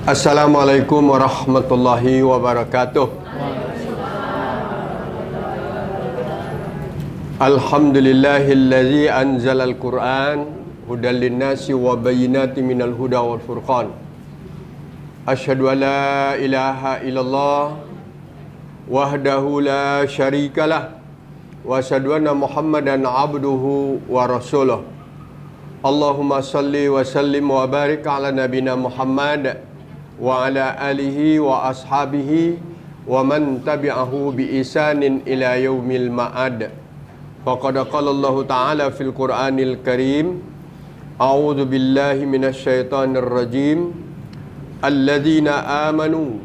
Assalamualaikum warahmatullahi wabarakatuh. Alhamdulillahillazi anzalal Qur'an hudan linnasi wa bayyinatin minal huda wal furqan. Asyhadu an la ilaha illallah wahdahu la syarikalah wa asyhadu anna Muhammadan abduhu wa rasuluh. Allahumma salli wa sallim wa barik ala nabina Muhammad wa ala alihi wa ashabihi wa man tabi'ahu bi isanin ila yaumil ma'ad. Faqad qala Allah Ta'ala fil Qur'anil Karim, a'udzu billahi minasy syaithanir rajim, alladzina amanu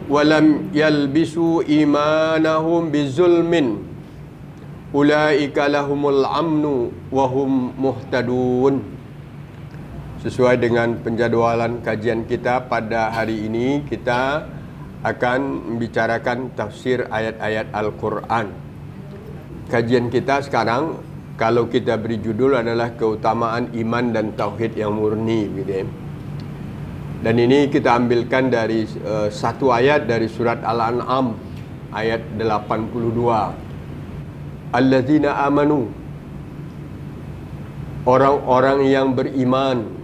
wa lam yalbisu imanahum bizulmin ulaika lahumul amnu wa hum muhtadun. Sesuai dengan penjadwalan kajian kita pada hari ini, kita akan membicarakan tafsir ayat-ayat Al-Quran. Kajian kita sekarang, kalau kita beri judul adalah keutamaan iman dan tauhid yang murni, gitu. Dan ini kita ambilkan dari satu ayat dari surat Al-An'am ayat 82. Alladzina amanu, orang-orang yang beriman,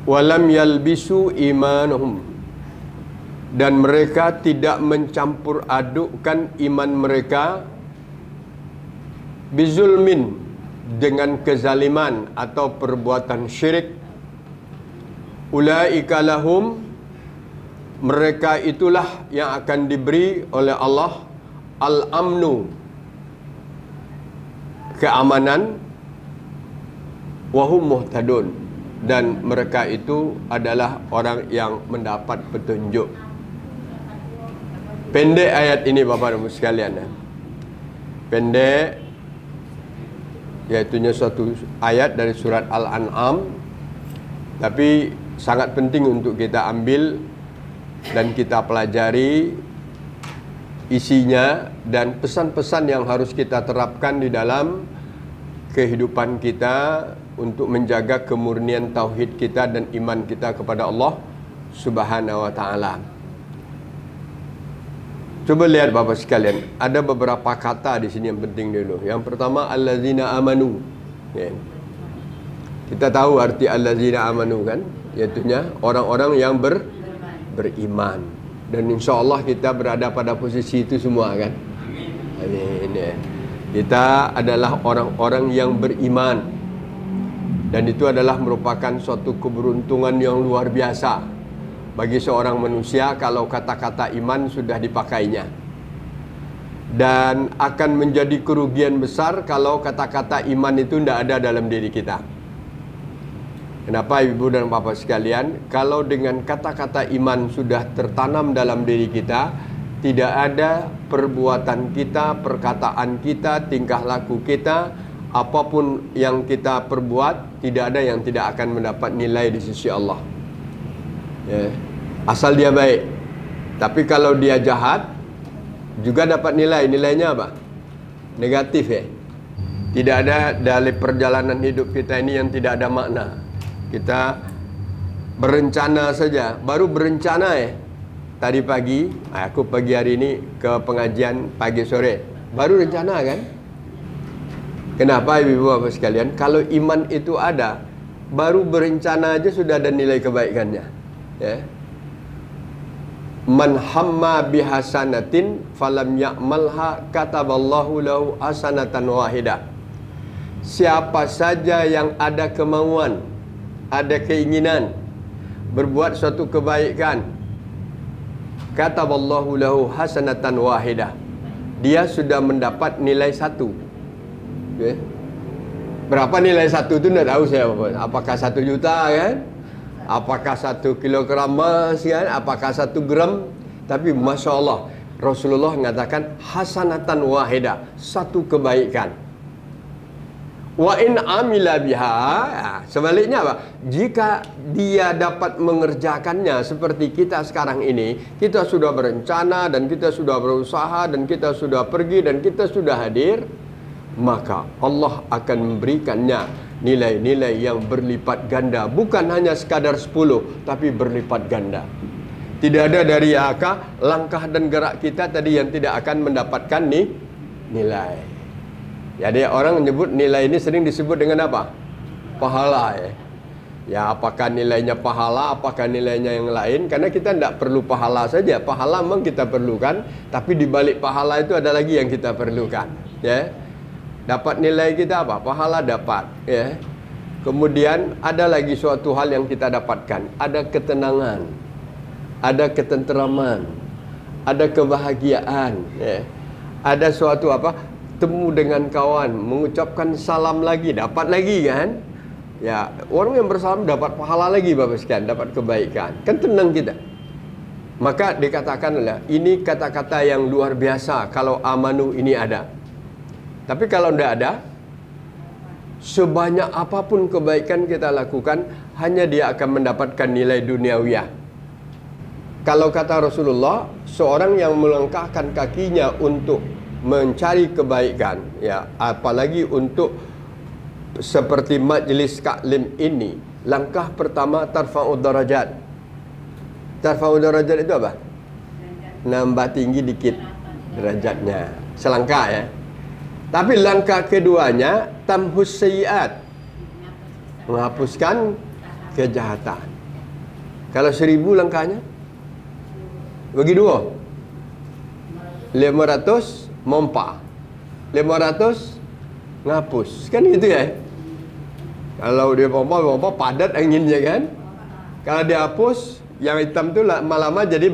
walam yalbisu imanahum, dan mereka tidak mencampur adukkan iman mereka bizulmin, dengan kezaliman atau perbuatan syirik. Ulaika lahum, mereka itulah yang akan diberi oleh Allah al-amnu, keamanan, wahum muhtadun, dan mereka itu adalah orang yang mendapat petunjuk. Pendek ayat ini Bapak dan Ibu sekalian, pendek, iaitunya suatu ayat dari surat Al-An'am, tapi sangat penting untuk kita ambil dan kita pelajari isinya dan pesan-pesan yang harus kita terapkan di dalam kehidupan kita untuk menjaga kemurnian tauhid kita dan iman kita kepada Allah Subhanahu wa taala. Coba lihat Bapak sekalian, ada beberapa kata di sini yang penting dulu. Yang pertama, allazina amanu. Kita tahu arti allazina amanu kan? Iaitunya orang-orang yang beriman. Dan insya-Allah kita berada pada posisi itu semua kan? Amin. Kita adalah orang-orang yang beriman. Dan itu adalah merupakan suatu keberuntungan yang luar biasa bagi seorang manusia kalau kata-kata iman sudah dipakainya. Dan akan menjadi kerugian besar kalau kata-kata iman itu tidak ada dalam diri kita. Kenapa Ibu dan Bapak sekalian? Kalau dengan kata-kata iman sudah tertanam dalam diri kita, tidak ada perbuatan kita, perkataan kita, tingkah laku kita, apapun yang kita perbuat, tidak ada yang tidak akan mendapat nilai di sisi Allah. Asal dia baik. Tapi kalau dia jahat, juga dapat nilai. Nilainya apa? Negatif ya. Tidak ada dari perjalanan hidup kita ini yang tidak ada makna. Kita berencana saja. Baru berencana tadi pagi, aku pagi hari ini ke pengajian pagi sore. Baru rencana kan? Kenapa ibu bapak sekalian? Kalau iman itu ada, baru berencana aja sudah ada nilai kebaikannya. Man hamma bihasanatin falam ya'malha kataballahu lahu hasanatan wahidah. Siapa saja yang ada kemauan, ada keinginan berbuat suatu kebaikan, kataballahu lahu hasanatan wahidah, dia sudah mendapat nilai 1. Berapa nilai 1 itu tidak tahu saya Bapak. Apakah 1 juta kan? Apakah 1 kilogram emas kan? Apakah 1 gram? Tapi Masya Allah, Rasulullah mengatakan hasanatan wahidah, 1 kebaikan. Wa in amila biha, sebaliknya apa? Jika dia dapat mengerjakannya seperti kita sekarang ini, kita sudah berencana dan kita sudah berusaha dan kita sudah pergi dan kita sudah hadir, maka Allah akan memberikannya nilai-nilai yang berlipat ganda, bukan hanya sekadar 10 tapi berlipat ganda. Tidak ada dari langkah dan gerak kita tadi yang tidak akan mendapatkan nilai. Jadi orang menyebut nilai ini sering disebut dengan apa? Pahala ya. Ya, apakah nilainya pahala, apakah nilainya yang lain? Karena kita tidak perlu pahala saja. Pahala memang kita perlukan, tapi di balik pahala itu ada lagi yang kita perlukan, ya. Dapat nilai kita apa? Pahala dapat, ya. Kemudian ada lagi suatu hal yang kita dapatkan, ada ketenangan, ada ketenteraman, ada kebahagiaan, ya. Ada suatu apa? Temu dengan kawan, mengucapkan salam lagi, dapat lagi kan? Ya, orang yang bersalam dapat pahala lagi Bapak sekalian, dapat kebaikan. Kan tenang kita. Maka dikatakanlah ini kata-kata yang luar biasa kalau amanu ini ada. Tapi kalau tidak ada, sebanyak apapun kebaikan kita lakukan, hanya dia akan mendapatkan nilai duniawiyah. Kalau kata Rasulullah, seorang yang melangkahkan kakinya untuk mencari kebaikan, ya, apalagi untuk seperti majlis taklim ini, langkah pertama tarfa'ud darajat. Tarfa'ud darajat itu apa? Nambah tinggi dikit derajatnya, selangkah ya. Tapi langkah keduanya tamhus sayyiat, menghapuskan kejahatan. Kalau 1000 langkahnya bagi 2, 500 mompa, 500 ngapus, kan gitu ya. Kalau dia pompa padat anginnya kan. Kalau dia hapus, yang hitam itu lama-lama jadi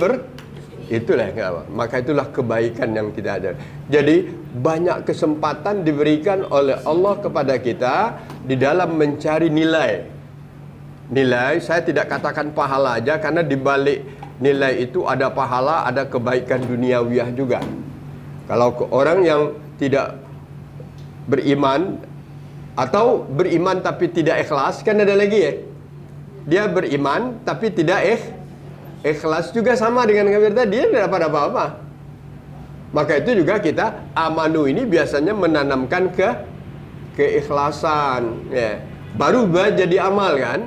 itulah apa. Maka itulah kebaikan yang kita ada. Jadi banyak kesempatan diberikan oleh Allah kepada kita di dalam mencari nilai. Nilai, saya tidak katakan pahala aja, karena di balik nilai itu ada pahala, ada kebaikan duniawiyah juga. Kalau orang yang tidak beriman atau beriman tapi tidak ikhlas, kan ada lagi ya. Dia beriman tapi tidak ikhlas, juga sama dengan kafir tadi, dia tidak dapat apa-apa. Maka itu juga kita amanu ini biasanya menanamkan keikhlasan, ya. Baru jadi amal kan.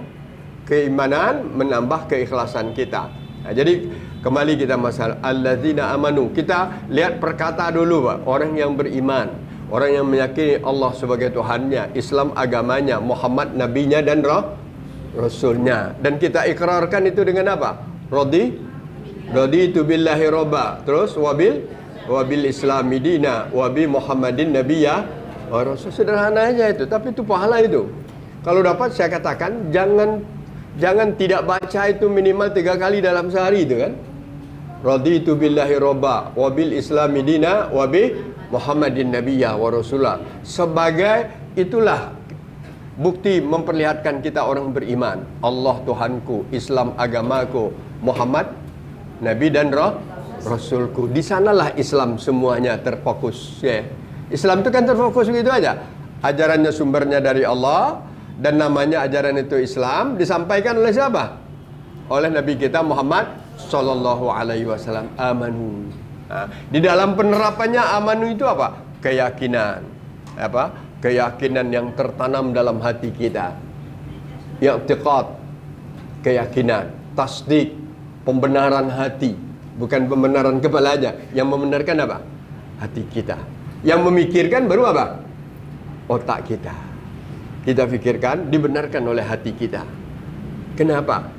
Keimanan menambah keikhlasan kita. Nah, jadi kembali kita masalah alladzina amanu. Kita lihat perkata dulu, Pak. Orang yang beriman, orang yang meyakini Allah sebagai Tuhannya, Islam agamanya, Muhammad nabinya dan rasulnya. Dan kita ikrarkan itu dengan apa? Raditu billahi robba. Terus wabil islami dina, wabi Muhammadin nabiyya wa rasul. Sederhana aja itu, tapi itu pahala itu. Kalau dapat saya katakan jangan tidak baca itu minimal 3 kali dalam sehari itu kan. Raditu billahi robba, wabil islami dina, wabi Muhammadin nabiyya wa rasulah. Sebagai itulah bukti memperlihatkan kita orang beriman. Allah Tuhanku, Islam agamaku, Muhammad nabi dan rasulku. Di sanalah Islam semuanya terfokus, ya. Islam itu kan terfokus begitu aja. Ajarannya sumbernya dari Allah dan namanya ajaran itu Islam, disampaikan oleh siapa? Oleh Nabi kita Muhammad sallallahu alaihi wasallam. Amanu. Nah, di dalam penerapannya amanu itu apa? Keyakinan. Apa? Keyakinan yang tertanam dalam hati kita. I'tiqad, keyakinan, tasdik, pembenaran hati, bukan pembenaran kepala aja. Yang membenarkan apa? Hati kita. Yang memikirkan baru apa? Otak kita. Kita fikirkan, dibenarkan oleh hati kita. Kenapa?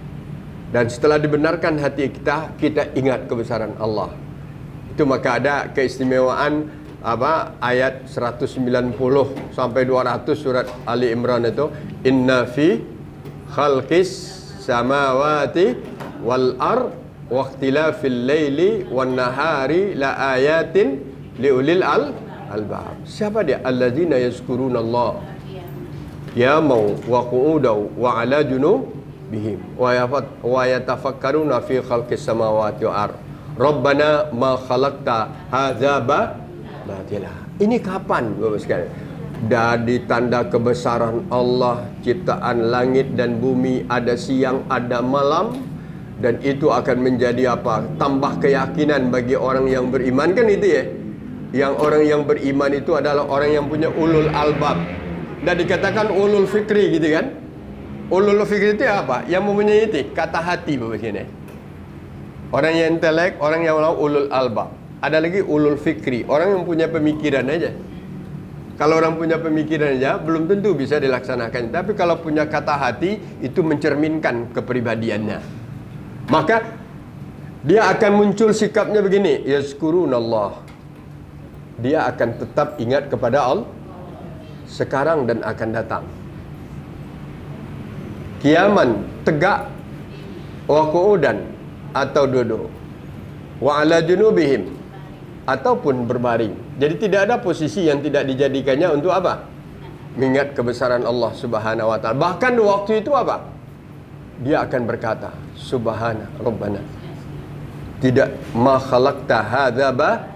Dan setelah dibenarkan hati kita, kita ingat kebesaran Allah. Itu maka ada keistimewaan ayat 190 sampai 200 surat Ali Imran itu, inna fi khalqis samawati wal ard wa ikhtilafil laili wan nahari la ayatin liulil albab. Siapa dia? Alladzina yazkuruna Allah qiyamau wa qu'udan wa ala junubihim wa yatafakkaruna fi khalqis samawati wal ard. Rabbana ma khalaqta hadza batila. Ini kapan Bapak sekalian? Dari tanda kebesaran Allah, ciptaan langit dan bumi, ada siang, ada malam, dan itu akan menjadi apa? Tambah keyakinan bagi orang yang beriman, kan itu ya. Yang orang yang beriman itu adalah orang yang punya ulul albab. Dan dikatakan ulul fikri gitu kan. Ulul fikri itu apa? Yang mempunyai kata hati begini. Orang yang intelek, orang yang ulul albab. Ada lagi ulul fikri, orang yang punya pemikiran aja. Kalau orang punya pemikiran aja, belum tentu bisa dilaksanakan. Tapi kalau punya kata hati, itu mencerminkan kepribadiannya. Maka dia akan muncul sikapnya begini, yazkurunallah. Dia akan tetap ingat kepada Allah sekarang dan akan datang. Kiaman tegak, wa qu'udan atau duduk, wa ala junubihim ataupun berbaring. Jadi tidak ada posisi yang tidak dijadikannya untuk apa? Mengingat kebesaran Allah Subhanahu wa taala. Bahkan waktu itu apa? Dia akan berkata, Subhana Rabbana. Tidak ma khalaqta hadza ba,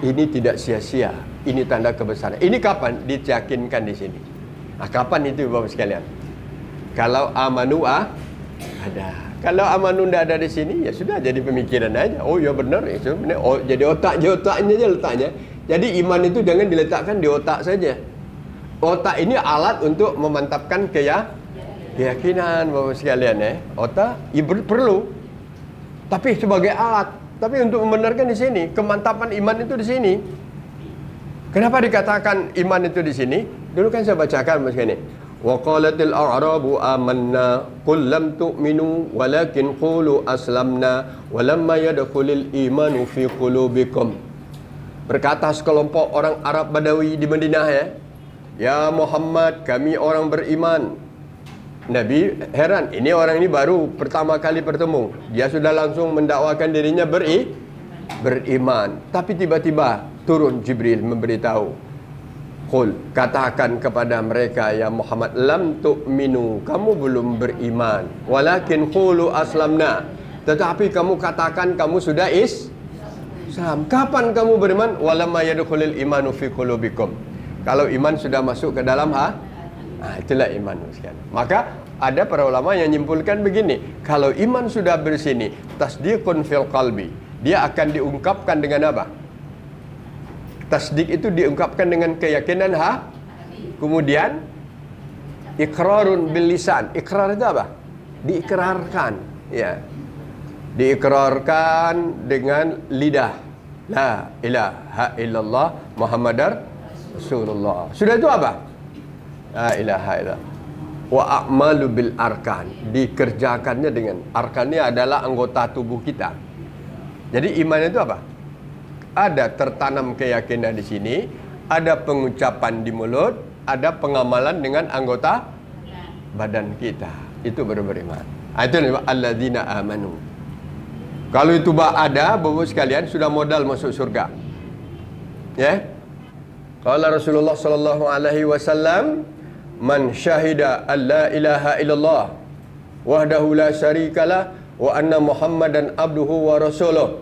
ini tidak sia-sia. Ini tanda kebesaran. Ini kapan diyakinkan di sini? Nah, kapan itu Bapak sekalian? Kalau amanu ada. Kalau amanu tidak ada di sini, ya sudah jadi pemikiran aja. Oh ya benar, itu benar. Oh, jadi otaknya aja letaknya. Jadi iman itu jangan diletakkan di otak saja. Otak ini alat untuk memantapkan keyakinan Bapak sekalian ya. Otak perlu. Tapi sebagai alat. Tapi untuk membenarkan di sini, kemantapan iman itu di sini. Kenapa dikatakan iman itu di sini? Dulu kan saya bacakan Mas ini. Wa qalatil a'rabu amanna qul lam tu'minu walakin qulu aslamna walamma yadkhulul imanu fi qulubikum. Berkata sekelompok orang Arab Badawi di Madinah ya. Ya Muhammad, kami orang beriman. Nabi heran, ini orang ini baru pertama kali bertemu. Dia sudah langsung mendakwakan dirinya beriman. Tapi tiba-tiba turun Jibril memberitahu. Qul, katakan kepada mereka ya Muhammad, lam tu'minu, kamu belum beriman. Walakin qulu aslamna, tetapi kamu katakan kamu sudah Islam. Kapan kamu beriman? Walamma yadkhulul imanu fi qulubikum. Kalau iman sudah masuk ke dalam itulah iman sekalian. Maka ada para ulama yang menyimpulkan begini, kalau iman sudah bersini, tasdiqun fil qalbi, dia akan diungkapkan dengan apa? Tasdik itu diungkapkan dengan keyakinan kemudian iqrarun bil lisan. Iqrar itu apa? Diikrarkan, ya. Diikrarkan dengan lidah. La ilaha illallah Muhammadar Rasulullah. Sudah itu apa? La ilaha illallah. Wa a'malu bil arkan. Dikerjakannya dengan arkannya adalah anggota tubuh kita. Jadi iman itu apa? Ada tertanam keyakinan di sini, ada pengucapan di mulut, ada pengamalan dengan anggota badan kita. Itu baru beriman. Itu alladzina amanu. Kalau itu ada, Bapak sekalian sudah modal masuk surga. Ya. Qala Rasulullah sallallahu alaihi wasallam, man syahida an la ilaha illallah wahdahu la syarikalah wa anna Muhammadan abduhu wa rasuluh.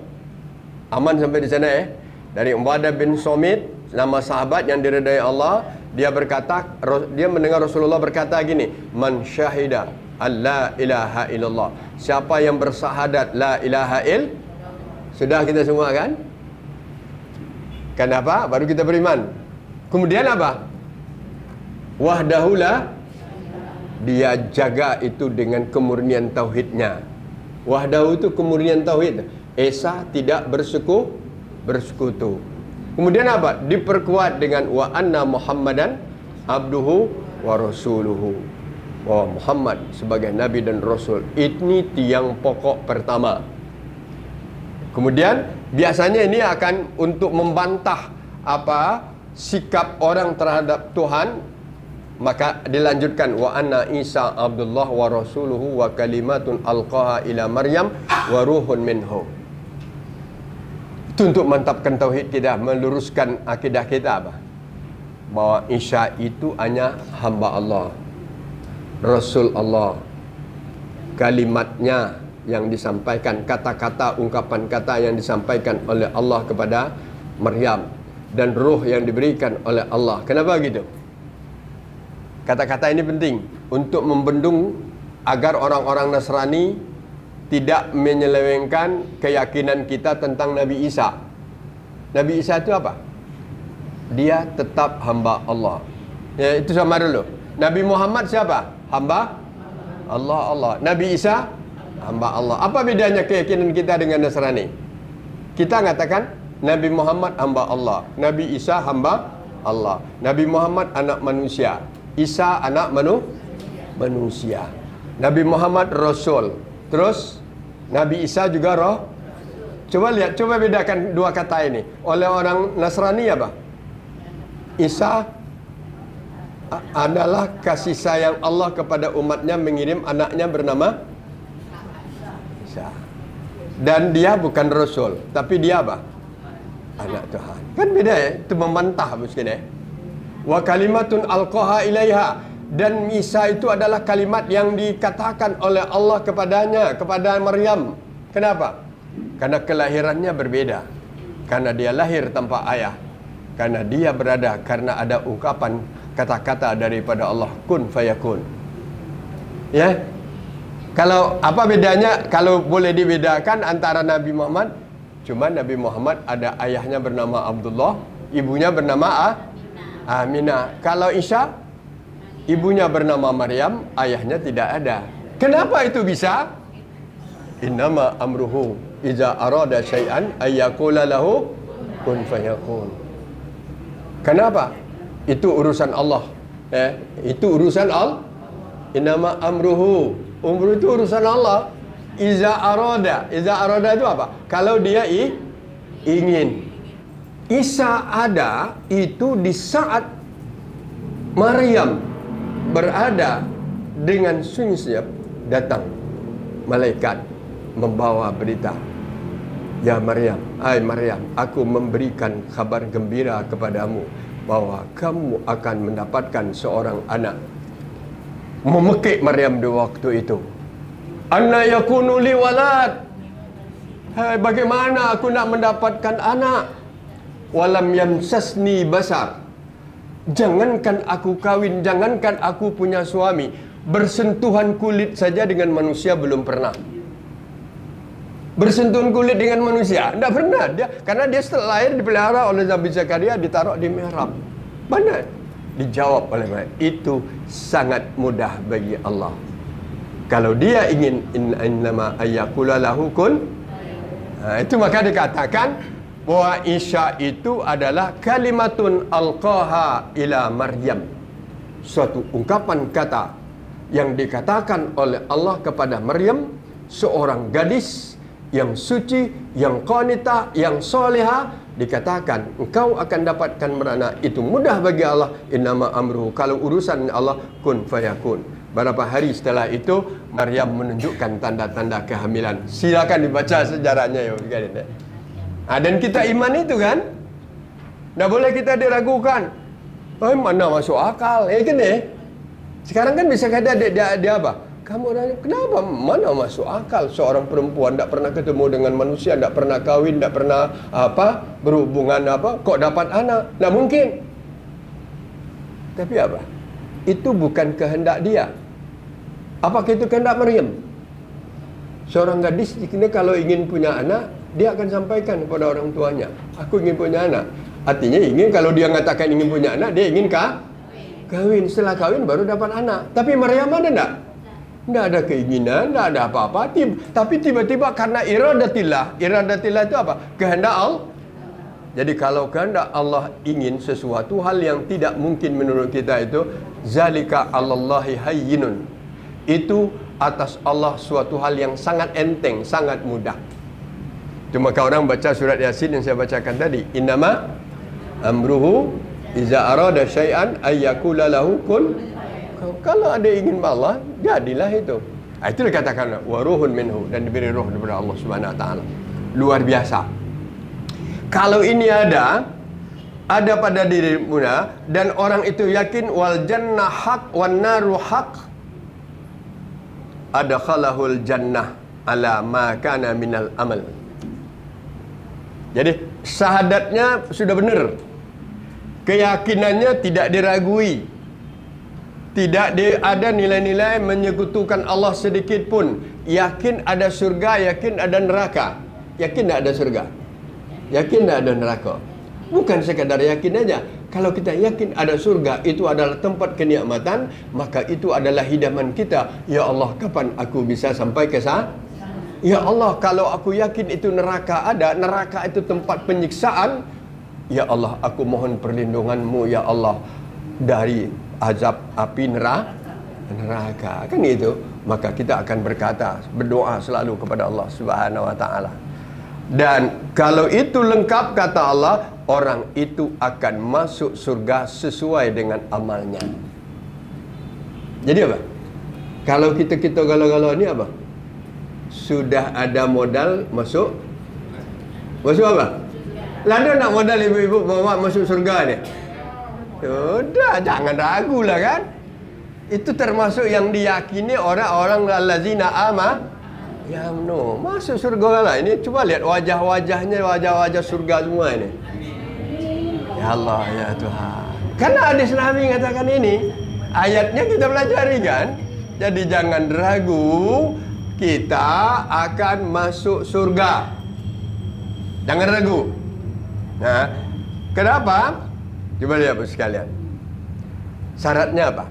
Aman sampai di sana ya. Dari Ubadah bin Somit, nama sahabat yang diridai Allah, dia berkata, dia mendengar Rasulullah berkata gini, man syahida alla ilaha illallah. Siapa yang bersahadat la ilaha sudah kita semua kan? Kenapa? Baru kita beriman. Kemudian apa? Wahdahulah, dia jaga itu dengan kemurnian tauhidnya. Wahdahu itu kemurnian tauhid. Esa tidak bersekutu. Kemudian apa? Diperkuat dengan wa anna Muhammadan abduhu wa rasuluhu. Wa Muhammad sebagai nabi dan rasul. Ini tiang pokok pertama. Kemudian biasanya ini akan untuk membantah sikap orang terhadap Tuhan, maka dilanjutkan wa anna Isa abdullah wa rasuluhu wa kalimatun alqaha ila Maryam wa ruhun minhu. Itu untuk mantapkan tauhid kita, meluruskan akidah kita bahwa Isa itu hanya hamba Allah, Rasul Allah, kalimatnya yang disampaikan, kata-kata, ungkapan kata yang disampaikan oleh Allah kepada Maryam, dan ruh yang diberikan oleh Allah. Kenapa gitu? Kata-kata ini penting untuk membendung agar orang-orang Nasrani tidak menyelewengkan keyakinan kita tentang Nabi Isa. Nabi Isa itu apa? Dia tetap hamba Allah. Ya, itu sama dulu. Nabi Muhammad siapa? Hamba Allah. Nabi Isa hamba Allah. Apa bedanya keyakinan kita dengan Nasrani? Kita mengatakan Nabi Muhammad hamba Allah, Nabi Isa hamba Allah. Nabi Muhammad anak manusia, Isa anak manusia. Nabi Muhammad Rasul. Terus Nabi Isa juga roh. Coba bedakan dua kata ini. Oleh orang Nasrani apa? Isa adalah kasih sayang Allah kepada umatnya, mengirim anaknya bernama Isa. Dan dia bukan Rasul, tapi dia apa? Anak Tuhan. Kan beda ya? Itu membantah mungkin ya. Wa kalimatun alqaha ilaiha. Dan Isa itu adalah kalimat yang dikatakan oleh Allah kepadanya, kepada Maryam. Kenapa? Karena kelahirannya berbeda. Karena dia lahir tanpa ayah. Karena dia berada, karena ada ungkapan kata-kata daripada Allah, kun fayakun. Ya. Kalau apa bedanya, kalau boleh dibedakan antara Nabi Muhammad, cuma Nabi Muhammad ada ayahnya bernama Abdullah, ibunya bernama Aminah. Kalau Isa, ibunya bernama Maryam, ayahnya tidak ada. Kenapa itu bisa? Innama amruhu iza arada syai'an ayyakula lahu kun fayakun. Kenapa? Itu urusan Allah. Itu urusan Allah. Innama amruhu. Umur itu urusan Allah. Iza arada itu apa? Kalau dia ingin. Isa ada itu di saat Maryam berada dengan sunyi, datang malaikat membawa berita. Ya Maryam, hai Maryam, aku memberikan kabar gembira kepadamu bahwa kamu akan mendapatkan seorang anak. Memekik Maryam di waktu itu. Anna yakunu li walad. Hai, bagaimana aku nak mendapatkan anak? Walam yamsasni basar. Jangankan aku kawin, jangankan aku punya suami, bersentuhan kulit saja dengan manusia belum pernah. Bersentuhan kulit dengan manusia tidak pernah dia, karena dia setelah lahir dipelihara oleh Nabi Zakaria, ditaruh di mihrab. Mana? Dijawab oleh mereka, itu sangat mudah bagi Allah. Kalau dia ingin innama ayyakula lahu kun, itu maka dikatakan bahwa Isa itu adalah kalimatun alqaha ila Maryam, suatu ungkapan kata yang dikatakan oleh Allah kepada Maryam, seorang gadis yang suci, yang qanitah, yang solehah. Dikatakan engkau akan dapatkan beranak, itu mudah bagi Allah. Innama amruhu, kalau urusan Allah, kun fayakun. Beberapa hari setelah itu Maryam menunjukkan tanda-tanda kehamilan. Silakan dibaca sejarahnya ya. Dan kita iman itu kan, tidak boleh kita diragukan. Mana masuk akal kan Sekarang kan bisa kata dia apa? Kamu nanya, kenapa? Mana masuk akal seorang perempuan tidak pernah ketemu dengan manusia, tidak pernah kawin, tidak pernah berhubungan kok dapat anak? Tidak mungkin. Tapi apa? Itu bukan kehendak dia. Apakah itu kehendak Maryam? Seorang gadis kalau ingin punya anak, dia akan sampaikan kepada orang tuanya, aku ingin punya anak. Artinya ingin, kalau dia mengatakan ingin punya anak, dia ingin kawin. Setelah kawin baru dapat anak. Tapi Maryam ada enggak? Tidak ada keinginan, tidak ada apa-apa. Tapi tiba-tiba karena iradatillah itu apa? Kehendak Allah. Jadi kalau kehendak Allah ingin sesuatu hal yang tidak mungkin menurut kita itu, zalika 'alallahi hayyinun. Itu atas Allah suatu hal yang sangat enteng, sangat mudah. Cuma kalau orang baca surat Yasin yang saya bacakan tadi, innama amruhu iza arada syai'an ayyakula lahu kun. Kalau ada ingin Allah, jadilah itu. Itu dikatakan waruhun minhu, dan diberi roh daripada Allah Subhanahu wa taala. Luar biasa. Kalau ini ada pada dirimu dan orang itu yakin wal jannah haq wan naru haq, adkhalahul jannah ala ma kana minal amal. Jadi syahadatnya sudah benar. Keyakinannya tidak diragui. Tidak ada nilai-nilai menyekutukan Allah sedikit pun. Yakin ada surga, yakin ada neraka. Yakin tak ada surga? Yakin tak ada neraka? Bukan sekadar yakin aja, Kalau kita yakin ada surga, itu adalah tempat kenikmatan, maka itu adalah hidaman kita. Ya Allah, kapan aku bisa sampai ke sana? Ya Allah, kalau aku yakin itu neraka ada, neraka itu tempat penyiksaan, ya Allah, aku mohon perlindungan-Mu, ya Allah, dari azab api neraka. Kan itu. Maka kita akan berkata, berdoa selalu kepada Allah Subhanahu wa taala. Dan kalau itu lengkap, kata Allah, orang itu akan masuk surga sesuai dengan amalnya. Jadi apa? Kalau kita galau-galau ni apa? Sudah ada modal masuk apa? Lalu nak modal ibu-ibu bawa masuk surga ni. Sudah, jangan ragu lah kan. Itu termasuk yang diyakini orang-orang allazina ya no, masuk surga lah. Ini coba lihat wajah-wajahnya, wajah-wajah surga semua ini. Ya Allah, ya Tuhan. Karena hadis Nabi katakan ini, ayatnya kita pelajari kan. Jadi jangan ragu, kita akan masuk surga. Jangan ragu. Nah, kenapa? Coba lihat sekalian. Syaratnya apa?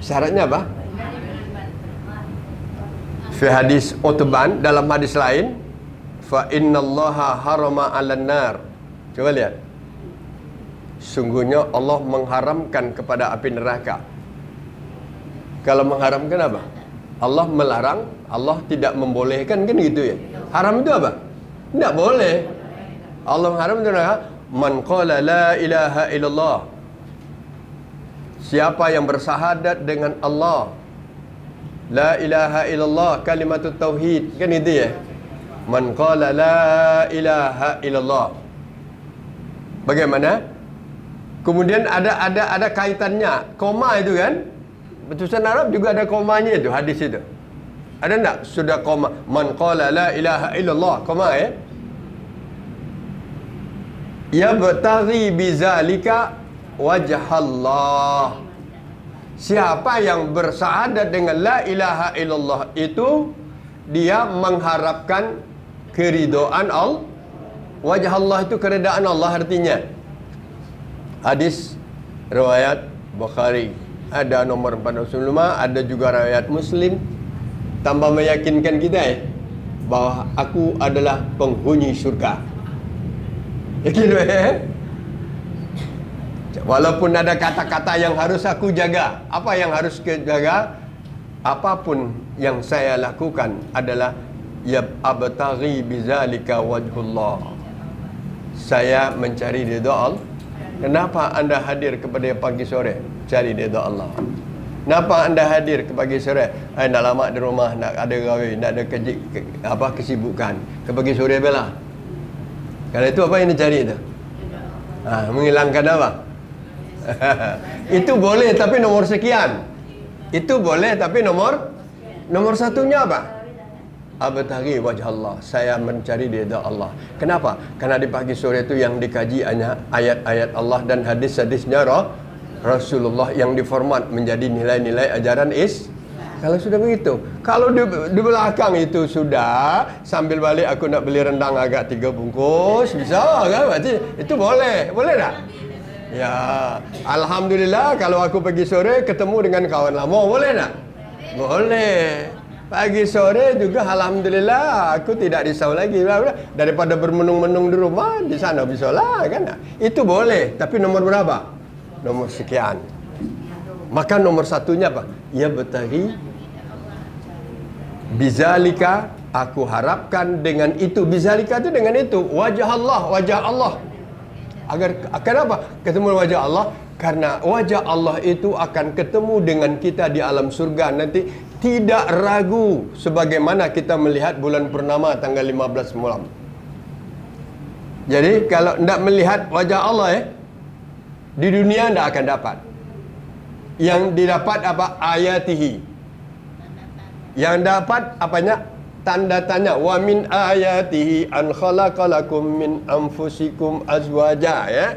Syaratnya apa? Fi hadis Utban, dalam hadis lain, fa innallaha harama 'alan nar. Coba lihat. Sungguhnya Allah mengharamkan kepada api neraka. Kalau mengharamkan apa? Allah melarang, Allah tidak membolehkan, kan gitu ya. Haram itu apa? Tidak boleh. Allah mengharamkan neraka. Man qala la ilaha illallah. Siapa yang bersahadat dengan Allah, la ilaha illallah, kalimatut tauhid, kan itu ya. Man qala la ilaha illallah. Bagaimana? Kemudian ada kaitannya, koma itu kan. Tulisan Arab juga ada komanya itu, hadis itu. Ada enggak sudah koma? Man qala la ilaha illallah, koma ya. Ya bataghi bizalika wajhallah. Siapa yang bersahadat dengan la ilaha illallah itu, dia mengharapkan keridhaan Allah. Wajah Allah itu keridhaan Allah artinya. Hadis riwayat Bukhari, ada nomor 405, ada juga riwayat Muslim. Tambah meyakinkan kita bahwa aku adalah penghuni surga. Yakin walaupun ada kata-kata yang harus aku jaga. Apa yang harus kita jaga? Apapun yang saya lakukan adalah ya abtaghi bizalika wajhullah. Saya mencari ridha Allah. Kenapa anda hadir kepada pagi sore? Cari ridha Allah. Kenapa anda hadir ke pagi sore? Nak lama di rumah, nak ada gawe, nak ada kesibukan. Ke pagi sore bela. Kalau itu apa yang dicari itu? Menghilangkan apa? Itu boleh tapi nomor sekian. Itu boleh tapi nomor satunya apa? Abtaghi wajh Allah. Saya mencari ridha Allah. Kenapa? Karena di pagi sore itu yang dikaji hanya ayat-ayat Allah dan hadis-hadisnya Rasulullah yang diformat menjadi nilai-nilai ajaran Kalau sudah begitu, kalau di belakang itu sudah sambil balik aku nak beli rendang agak 3 bungkus, bisa kan? Berarti itu boleh tak? Ya, alhamdulillah kalau aku pergi sore ketemu dengan kawan lama, boleh tak? Boleh. Pagi sore juga alhamdulillah aku tidak risau lagi. Daripada bermenung-menung di rumah, di sana bisa lah kan? Itu boleh, tapi nomor berapa? Nomor sekian. Maka nomor satunya apa? Ya bataghi bizalika, aku harapkan dengan itu. Bizalika itu dengan itu. Wajah Allah. Agar kenapa ketemu wajah Allah? Karena wajah Allah itu akan ketemu dengan kita di alam surga nanti. Tidak ragu sebagaimana kita melihat bulan purnama tanggal 15 malam. Jadi kalau tidak melihat wajah Allah di dunia tidak akan dapat. Yang didapat apa? Ayatihi. Yang dapat apanya? Tanda tanya. Wa min ayatihi an khalaqalakum min anfusikum azwaja, ya.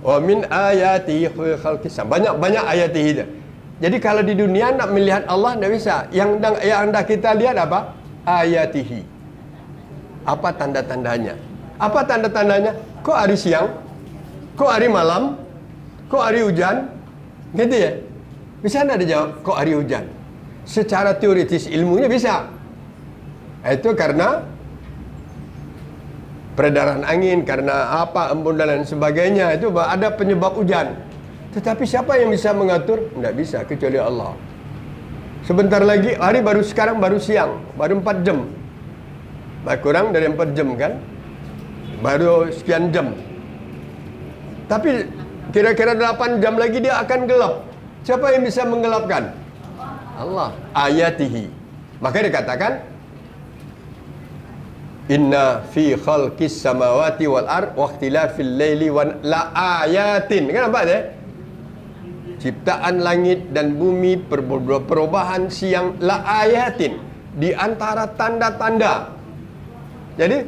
Wa min ayatihi khalqis. Banyak ayatihi itu. Jadi kalau di dunia nak melihat Allah tidak bisa. Yang anda kita lihat apa? Ayatihi. Apa tanda-tandanya? Apa tanda-tandanya? Kok hari siang? Kok hari malam? Kok hari hujan? Gitu ya? Bisa anda dijawab, kok hari hujan? Secara teoritis ilmunya bisa. Itu karena peredaran angin, karena apa, embun dan lain sebagainya. Itu ada penyebab hujan. Tetapi siapa yang bisa mengatur? Tidak bisa, kecuali Allah. Sebentar lagi, hari baru sekarang, baru siang. Baru 4 jam. Kurang dari 4 jam kan? Baru sekian jam. Tapi kira-kira 8 jam lagi dia akan gelap. Siapa yang bisa menggelapkan? Allah. Ayatihi. Maka dikatakan, inna fi khalqis samawati wal ard wa ikhtilafil laili wan la ayatin. Kan nampak tak? Ciptaan langit dan bumi, perubahan siang, la ayatin, di antara tanda-tanda. Jadi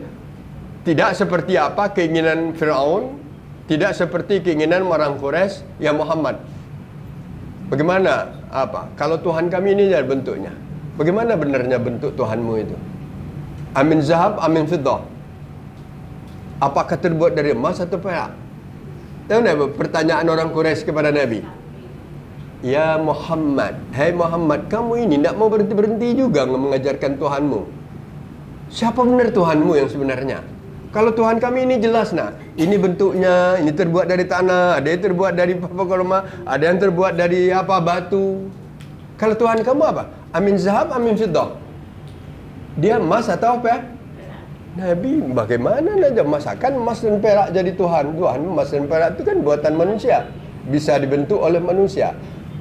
tidak seperti apa keinginan Firaun, tidak seperti keinginan orang Quraisy, ya Muhammad. Bagaimana apa? Kalau Tuhan kami ini jadi bentuknya. Bagaimana benarnya bentuk Tuhanmu itu? Amin zahab, amin fiddah. Apakah terbuat dari emas atau perak? Tahu tak pertanyaan orang Quraisy kepada Nabi? Ya Muhammad, hai Muhammad, kamu ini tidak mau berhenti juga mengajarkan Tuhanmu. Siapa benar Tuhanmu yang sebenarnya? Kalau Tuhan kami ini jelas nah, ini bentuknya, ini terbuat dari tanah, ada yang terbuat dari apa, ada yang terbuat dari apa, batu. Kalau Tuhan kamu apa? Amin zahab, amin fiddah. Dia emas atau apa? Nabi, bagaimana nak masakan emas dan perak jadi Tuhan? Tuhan emas dan perak itu kan buatan manusia, bisa dibentuk oleh manusia.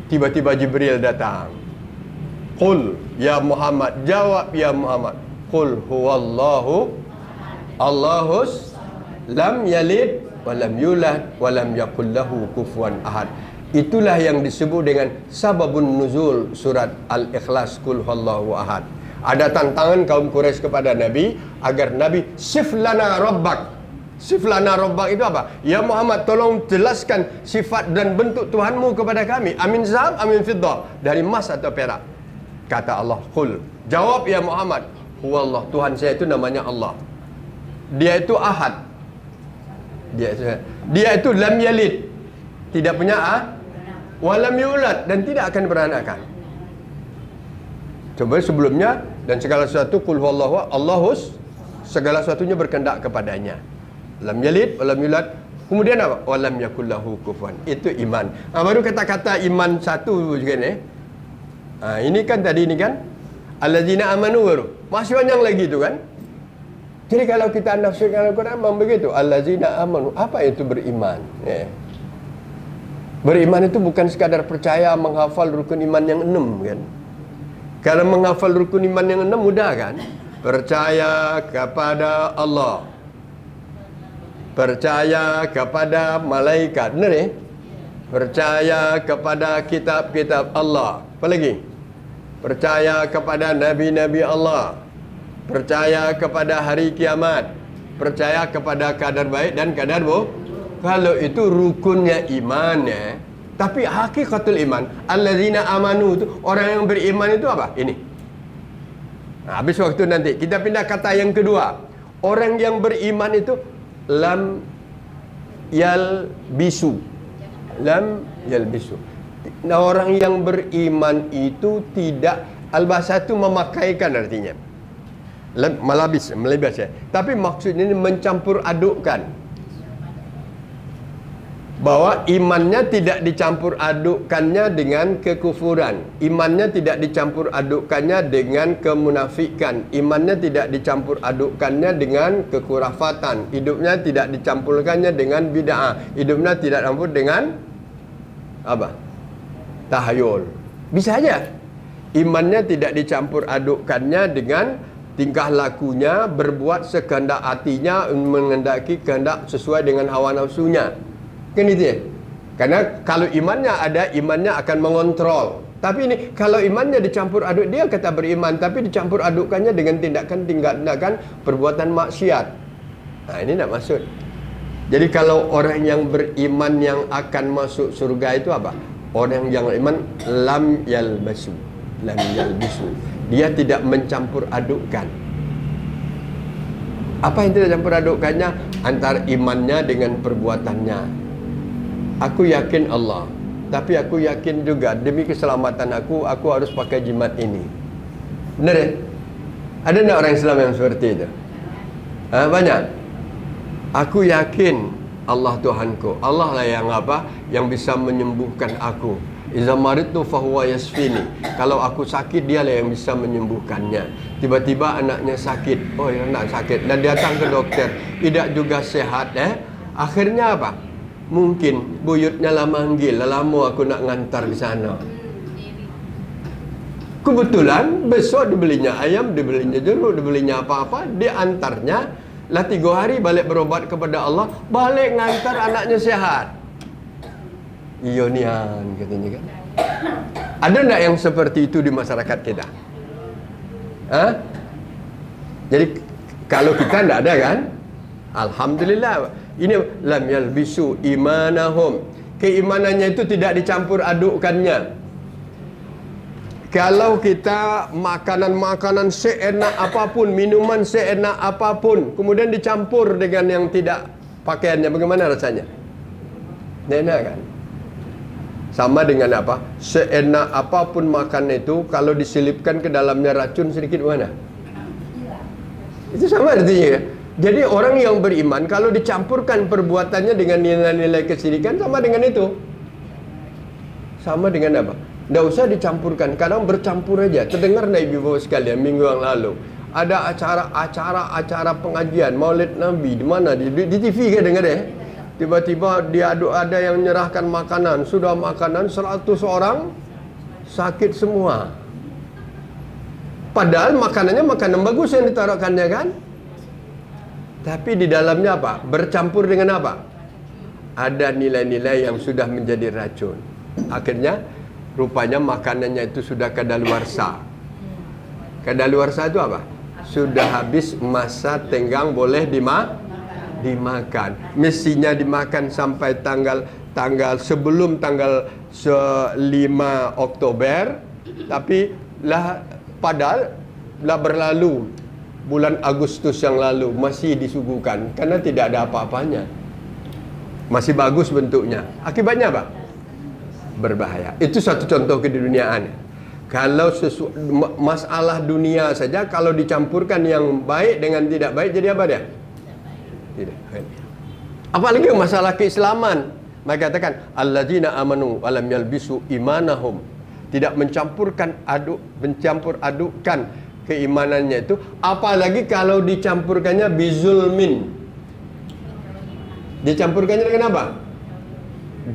Tiba-tiba Jibril datang. Qul ya Muhammad, jawab ya Muhammad. Qul huwallahu Allahus lam yalid walam yulad walam yakul lahu kufuwan ahad. Itulah yang disebut dengan sababun nuzul surat Al-Ikhlas, Qul huwallahu ahad. Ada tantangan kaum Quraisy kepada Nabi agar Nabi siflana rabbak. Siflana rabbak itu apa? Ya Muhammad, tolong jelaskan sifat dan bentuk Tuhanmu kepada kami. Amin zahab, amin fiddah, dari emas atau perak. Kata Allah, qul, jawab ya Muhammad, huwallah, Tuhan saya itu namanya Allah. Dia itu ahad. Dia itu lam yalid, tidak punya walam yulad, dan tidak akan beranakan. Coba sebelumnya, dan segala sesuatu qul huwallahu Allahus, segala sesuatunya berkehendak kepadanya. Lam yalid walam yulad. Kemudian apa? Walam yakul lahu kufuwan. Itu iman. Baru kata-kata iman satu juga ni. Ini kan tadi ni kan allazina amanu baru. Masih panjang lagi tu kan. Jadi kalau kita nafsirkan Al-Quran memang begitu, allazina amanu. Apa itu beriman? Beriman itu bukan sekadar percaya menghafal rukun iman yang 6 kan. Kalau menghafal rukun iman yang 6 mudah kan? Percaya kepada Allah, percaya kepada malaikat, benar ya? Percaya kepada kitab-kitab Allah. Apa lagi? Percaya kepada nabi-nabi Allah. Percaya kepada hari kiamat. Percaya kepada kadar baik dan kadar buruk. Kalau itu rukunnya iman ya. Tapi hakikatul iman, allazina amanu itu, orang yang beriman itu apa? Ini. Habis waktu nanti kita pindah kata yang kedua. Orang yang beriman itu lam yalbisu. Lam yalbisu. Orang yang beriman itu tidak, albasa itu memakaikan artinya. Melabis ya. Tapi maksudnya ini mencampur adukkan. Bahwa imannya tidak dicampur adukkannya dengan kekufuran. Imannya tidak dicampur adukkannya dengan kemunafikan. Imannya tidak dicampur adukkannya dengan kekurafatan. Hidupnya tidak dicampurkannya dengan bid'ah. Hidupnya tidak dicampur dengan apa? Tahayul. Bisa aja. Imannya tidak dicampur adukkannya dengan tingkah lakunya, berbuat sekehendak hatinya, mengendaki kehendak sesuai dengan hawa nafsunya. Kan itu ya? Karena kalau imannya ada, imannya akan mengontrol. Tapi ini, kalau imannya dicampur aduk, dia kata beriman, tapi dicampur adukkannya dengan tindakan perbuatan maksiat. Nah, ini tak maksud. Jadi kalau orang yang beriman yang akan masuk surga itu apa? Orang yang beriman lam yalbasu. Lam yalbisu. Dia tidak mencampur adukkan. Apa yang tidak campur adukkannya? Antara imannya dengan perbuatannya. Aku yakin Allah, tapi aku yakin juga demi keselamatan aku harus pakai jimat ini. Benar ya? Ada tak orang Islam yang seperti itu? Banyak. Aku yakin Allah Tuhanku, Allah lah yang apa? Yang bisa menyembuhkan aku. Iza maridtu fahuwa yasfini. Kalau aku sakit, dia lah yang bisa menyembuhkannya. Tiba-tiba anaknya sakit. Oh, ya, anak sakit. Dan datang ke dokter, tidak juga sehat. Akhirnya apa? Mungkin buyutnya lah manggil, lama aku nak ngantar ke sana. Kebetulan besok dibelinya ayam, dibelinya jeruk, dibelinya apa-apa, dia antarnya lah 3 hari balik berobat kepada Allah, balik ngantar anaknya sehat. Ionian katanya kan. Ada tak yang seperti itu di masyarakat kita? Jadi kalau kita tak ada kan, alhamdulillah. Ini lam yalbisu imanahum. Keimanannya itu tidak dicampur adukkannya. Kalau kita makanan-makanan seenak apapun, minuman seenak apapun, kemudian dicampur dengan yang tidak pakaiannya, bagaimana rasanya? Enak kan? Sama dengan apa? Seenak apapun makan itu, kalau diselipkan ke dalamnya racun sedikit mana? Itu sama artinya ya. Jadi orang yang beriman, kalau dicampurkan perbuatannya dengan nilai-nilai kesyirikan, sama dengan itu. Sama dengan apa? Tidak usah dicampurkan, kadang bercampur aja. Terdengar naik ibu sekalian minggu yang lalu, ada acara pengajian Maulid Nabi di mana di TV kan dengar ya. Tiba-tiba ada yang menyerahkan makanan, sudah makanan 100 orang sakit semua. Padahal makanannya makanan bagus yang ditaruhkannya kan. Tapi di dalamnya apa? Bercampur dengan apa? Ada nilai-nilai yang sudah menjadi racun. Akhirnya rupanya makanannya itu sudah kadaluarsa. Kadaluarsa itu apa? Sudah habis masa tenggang boleh dimakan. Mestinya dimakan sampai tanggal sebelum tanggal 5 Oktober, tapi padahal berlalu bulan Agustus yang lalu masih disuguhkan karena tidak ada apa-apanya. Masih bagus bentuknya. Akibatnya apa? Berbahaya. Itu satu contoh keduniaan. Kalau masalah dunia saja kalau dicampurkan yang baik dengan tidak baik, jadi apa dia? Tidak baik. Apalagi masalah keislaman. Maka katakan alladzina amanu wa lam yalbisu imanahum. Tidak mencampur adukkan keimanannya itu, apalagi kalau dicampurkannya bizulmin. Dicampurkannya dengan apa?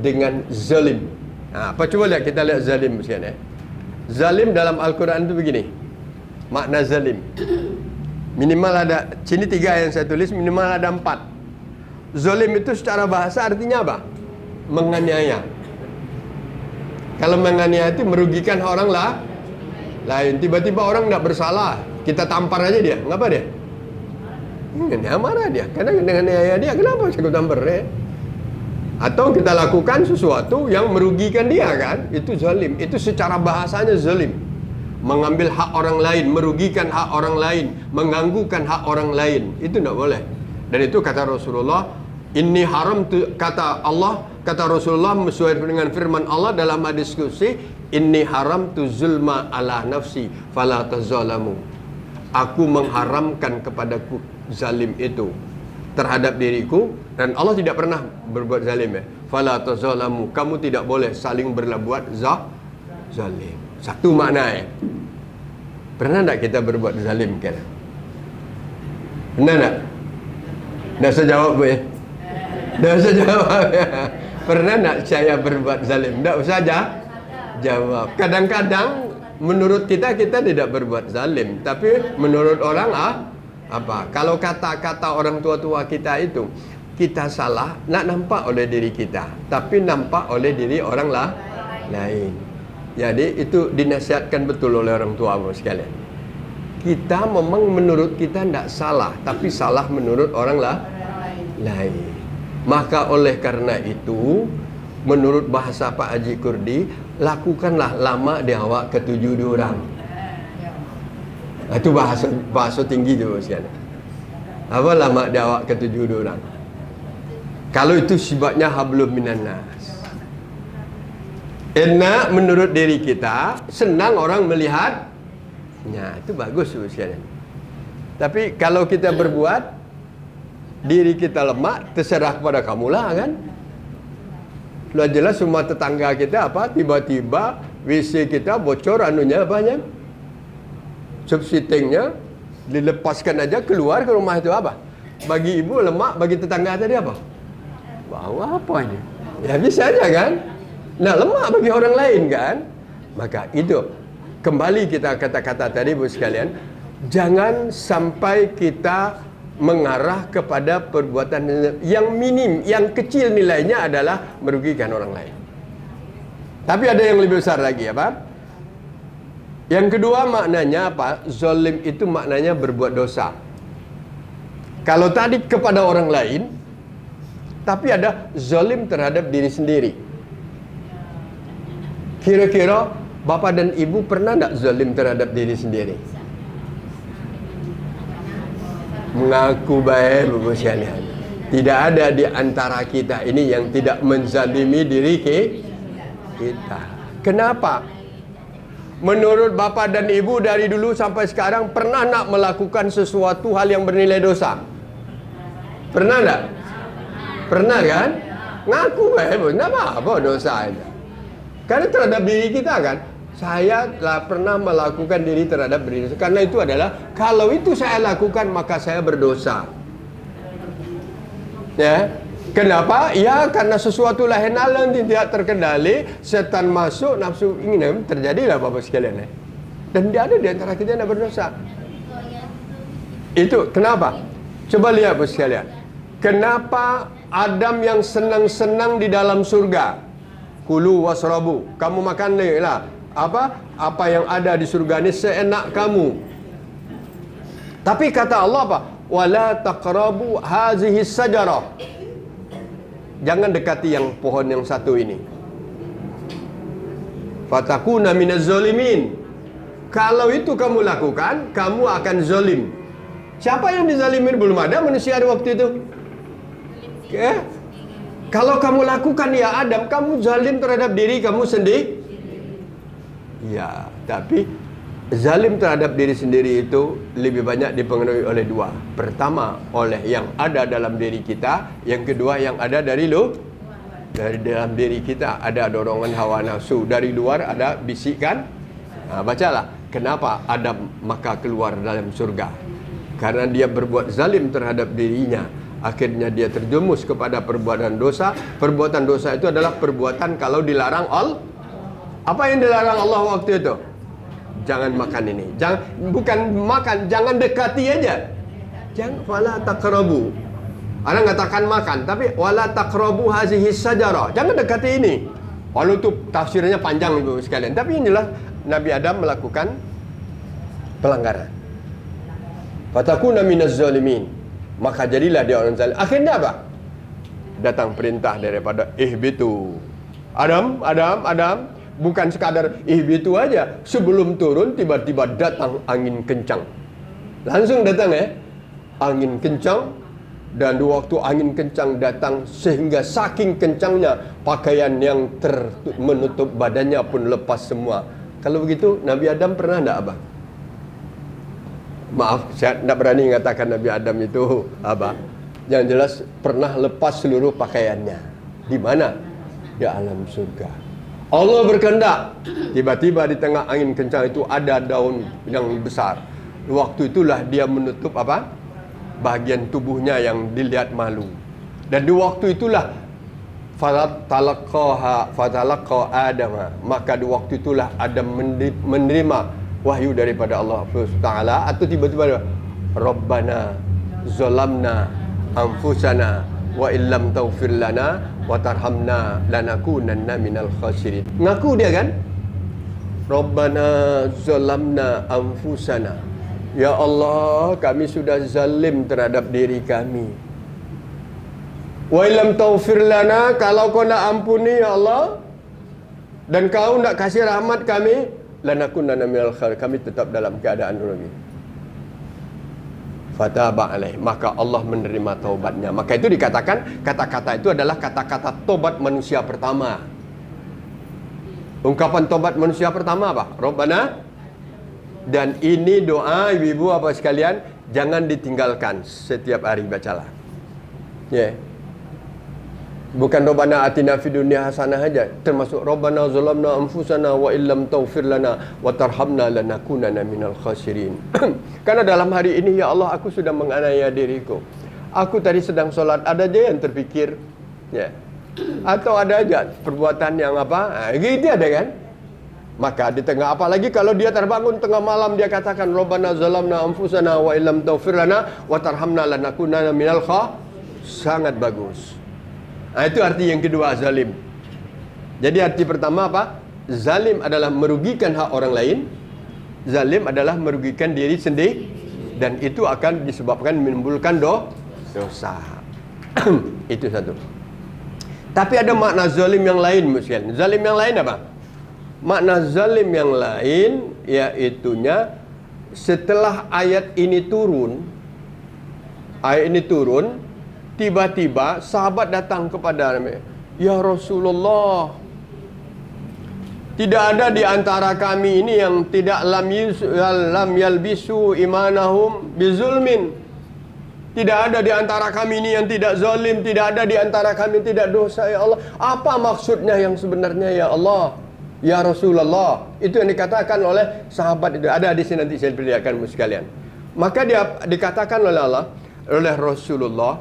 Dengan zalim. Apa coba lihat, kita lihat zalim sekian ya. Zalim dalam Al-Quran itu begini. Makna zalim. Minimal ada, sini 3 yang saya tulis, minimal ada 4. Zalim itu secara bahasa artinya apa? Menganiaya. Kalau menganiaya itu merugikan orang lain. Tiba-tiba orang tidak bersalah, kita tampar aja dia. Ngapa dia? Dia marah dia. Karena dengan dia, kenapa saya tampar ya? Atau kita lakukan sesuatu yang merugikan dia kan? Itu zalim. Itu secara bahasanya zalim. Mengambil hak orang lain, merugikan hak orang lain, mengganggukan hak orang lain. Itu tidak boleh. Dan itu kata Rasulullah, ini haram kata Allah, kata Rasulullah sesuai dengan firman Allah dalam hadis qudsi, inni haram tu zulma ala nafsi fala tazalamu. Aku mengharamkan kepadaku zalim itu terhadap diriku, dan Allah tidak pernah berbuat zalim ya. Fala tazalamu, kamu tidak boleh saling berbuat zalim. Satu makna ya. Pernah tak kita berbuat zalim kan? Pernah tak? Dah saya jawab bu ya. Dah saya jawab ya. Pernah tak saya berbuat zalim? Tak usah jawab. Kadang-kadang menurut kita tidak berbuat zalim, tapi menurut orang apa? Kalau kata-kata orang tua-tua kita itu, kita salah nak nampak oleh diri kita, tapi nampak oleh diri orang lain. Jadi itu dinasihatkan betul oleh orang tua sekalian. Kita memang menurut kita tidak salah, tapi salah menurut orang lain. Maka oleh karena itu, menurut bahasa Pak Haji Kurdi, lakukanlah lama di awak ketujuh orang. Itu bahasa tinggi tu sekalian. Apa lama dia awak ketujuh orang? Kalau itu sifatnya hablum minan nas. Enak menurut diri kita, senang orang melihatnya, itu bagus sekalian. Tapi kalau kita berbuat, diri kita lemah, terserah kepada kamulah kan. Sudah jelas semua tetangga kita apa, tiba-tiba WC kita bocor anunya banyak, subsitingnya dilepaskan aja keluar ke rumah itu apa? Bagi ibu lemak, bagi tetangga tadi apa? Bawa apa ini? Ya bisa aja kan? Nah lemak bagi orang lain kan? Maka itu kembali kita kata-kata tadi bu sekalian, jangan sampai kita mengarah kepada perbuatan yang minim, yang kecil nilainya adalah merugikan orang lain. Tapi ada yang lebih besar lagi apa? Yang kedua maknanya apa? Zalim itu maknanya berbuat dosa. Kalau tadi kepada orang lain, tapi ada zalim terhadap diri sendiri. Kira-kira bapa dan ibu pernah tak zalim terhadap diri sendiri? Mengaku baik bapak sekalian. Tidak ada di antara kita ini yang tidak menzalimi diri kita. Kenapa? Menurut bapa dan ibu dari dulu sampai sekarang pernah nak melakukan sesuatu hal yang bernilai dosa? Pernah tak? Pernah kan? Ngaku baik, kenapa apa dosa itu? Karena terhadap diri kita kan, saya lah pernah melakukan diri terhadap diri. Karena itu adalah, kalau itu saya lakukan maka saya berdosa. Ya, kenapa? Ya karena sesuatu lain hal yang tidak terkendali, setan masuk, nafsu ingin terjadilah bapak sekalian. Dan dia ada di antara kita yang berdosa. Itu kenapa? Coba lihat bapak sekalian. Kenapa Adam yang senang-senang di dalam surga? Kulu wasrabu, kamu makan lah. Apa yang ada di surga ini seenak kamu. Tapi kata Allah apa? Wala taqrabu hazihi sajarah. Jangan dekati yang pohon yang satu ini. Fatakuna minaz zalimin. Kalau itu kamu lakukan, kamu akan zalim. Siapa yang dizalimin? Belum ada manusia di waktu itu. Kalau kamu lakukan ya Adam, kamu zalim terhadap diri kamu sendiri. Ya, tapi zalim terhadap diri sendiri itu lebih banyak dipengaruhi oleh dua. Pertama, oleh yang ada dalam diri kita. Yang kedua, yang ada dari dalam diri kita. Ada dorongan hawa nafsu. Dari luar ada bisikan. Bacalah, kenapa Adam maka keluar dalam surga? Karena dia berbuat zalim terhadap dirinya. Akhirnya dia terjerumus kepada perbuatan dosa. Perbuatan dosa itu adalah perbuatan kalau dilarang Allah. Apa yang dilarang Allah waktu itu? Jangan makan ini. Bukan makan, jangan dekati aja. Jangan wala taqrabu. Orang katakan makan, tapi wala taqrabu hazihi sajarah. Jangan dekati ini. Walau itu tafsirnya panjang Ibu sekalian, tapi inilah Nabi Adam melakukan pelanggaran. Fatakuna minaz zalimin. Maka jadilah dia orang zalim. Akhirnya apa? Datang perintah daripada ihbitu. Adam, bukan sekadar ihbitu aja. Sebelum turun tiba-tiba datang angin kencang. Langsung datang angin kencang. Dan di waktu angin kencang datang, sehingga saking kencangnya pakaian yang menutup badannya pun lepas semua. Kalau begitu Nabi Adam pernah enggak apa? Maaf, saya tidak berani mengatakan Nabi Adam itu apa. Yang jelas pernah lepas seluruh pakaiannya. Di mana? Di alam surga. Allah berkehendak. Tiba-tiba di tengah angin kencang itu ada daun yang besar. Waktu itulah dia menutup apa? Bahagian tubuhnya yang dilihat malu. Dan di waktu itulah fatalaqqa Adam. Maka di waktu itulah Adam menerima wahyu daripada Allah Taala, atau tiba-tiba Rabbana zalamna anfusana wa illam taghfir lana wa tarhamna lanakunanna minal khasirin. Ngaku dia kan? Rabbana zalamna anfusana. Ya Allah, kami sudah zalim terhadap diri kami. Wa illam taghfir lana, kalau kau nak ampuni ya Allah dan kau nak kasih rahmat kami, lanakunanna minal khasirin, kami tetap dalam keadaan rugi. fataba alaih, maka Allah menerima taubatnya. Maka itu dikatakan kata-kata itu adalah kata-kata tobat manusia pertama. Ungkapan tobat manusia pertama apa? Rabbana. Dan ini doa ibu-ibu apa sekalian, jangan ditinggalkan, setiap hari bacalah. Ya. Yeah. Bukan Rabbana atina fid dunya hasanah aja, termasuk Rabbana zalamna anfusana wa illam taghfir lana wa tarhamna lanakunanna minal khasirin. Karena dalam hari ini ya Allah, aku sudah menganiaya diriku. Aku tadi sedang solat, ada aja yang terpikir, ya. Atau ada aja perbuatan yang apa? Gitu ada kan? Maka di tengah, apalagi kalau dia terbangun tengah malam, dia katakan Rabbana zalamna anfusana wa illam taghfir lana wa tarhamna lanakunanna minal khasirin. Sangat bagus. Nah, itu arti yang kedua, zalim. Jadi arti pertama apa? Zalim adalah merugikan hak orang lain. Zalim adalah merugikan diri sendiri. Dan itu akan disebabkan menimbulkan dosa. Itu satu. Tapi ada makna zalim yang lain, sekalian. Zalim yang lain apa? Makna zalim yang lain yaitunya setelah ayat ini turun, tiba-tiba sahabat datang kepada Nabi, ya Rasulullah, tidak ada di antara kami ini yang tidak lam yalbisu imanahum bizulmin. Tidak ada di antara kami ini yang tidak zalim, tidak ada di antara kami tidak dosa ya Allah. Apa maksudnya yang sebenarnya ya Allah? Ya Rasulullah. Itu yang dikatakan oleh sahabat itu. Ada di sini, nanti saya perlihatkan sekalian. Maka dia dikatakan oleh Allah, oleh Rasulullah,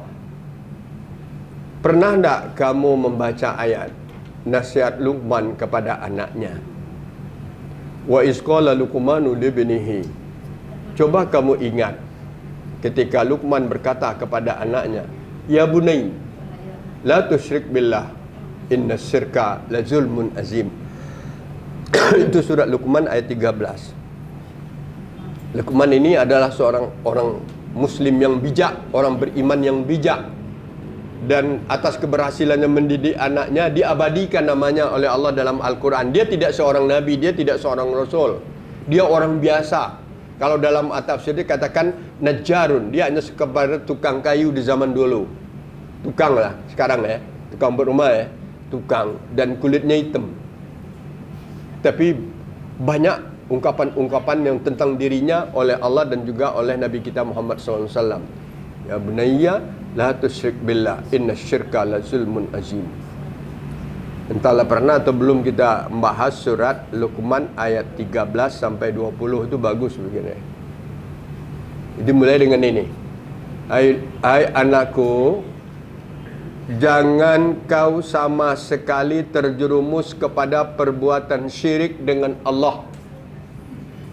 pernah tak kamu membaca ayat nasihat Luqman kepada anaknya? Wa isqala Luqmanu libnihi. Coba kamu ingat ketika Luqman berkata kepada anaknya, ya bunai, la tusyrik billah, inna syirka la zulmun azim. Itu surat Luqman ayat 13. Luqman ini adalah seorang orang Muslim yang bijak, orang beriman yang bijak. Dan atas keberhasilannya mendidik anaknya, diabadikan namanya oleh Allah dalam Al-Quran. Dia tidak seorang Nabi, dia tidak seorang Rasul. Dia orang biasa. Kalau dalam tafsir dia katakan Najjarun. Dia hanya sekedar tukang kayu di zaman dulu. Tukang lah sekarang ya. Tukang berumah ya. Tukang. Dan kulitnya hitam. Tapi banyak ungkapan-ungkapan yang tentang dirinya oleh Allah dan juga oleh Nabi kita Muhammad SAW. Ya bunayya la tusyrik billah, inna syirka la zulmun azim. Entahlah pernah atau belum kita membahas surat Luqman ayat 13 sampai 20 itu bagus begini. Jadi mulai dengan ini. Hai anakku, jangan kau sama sekali terjerumus kepada perbuatan syirik dengan Allah.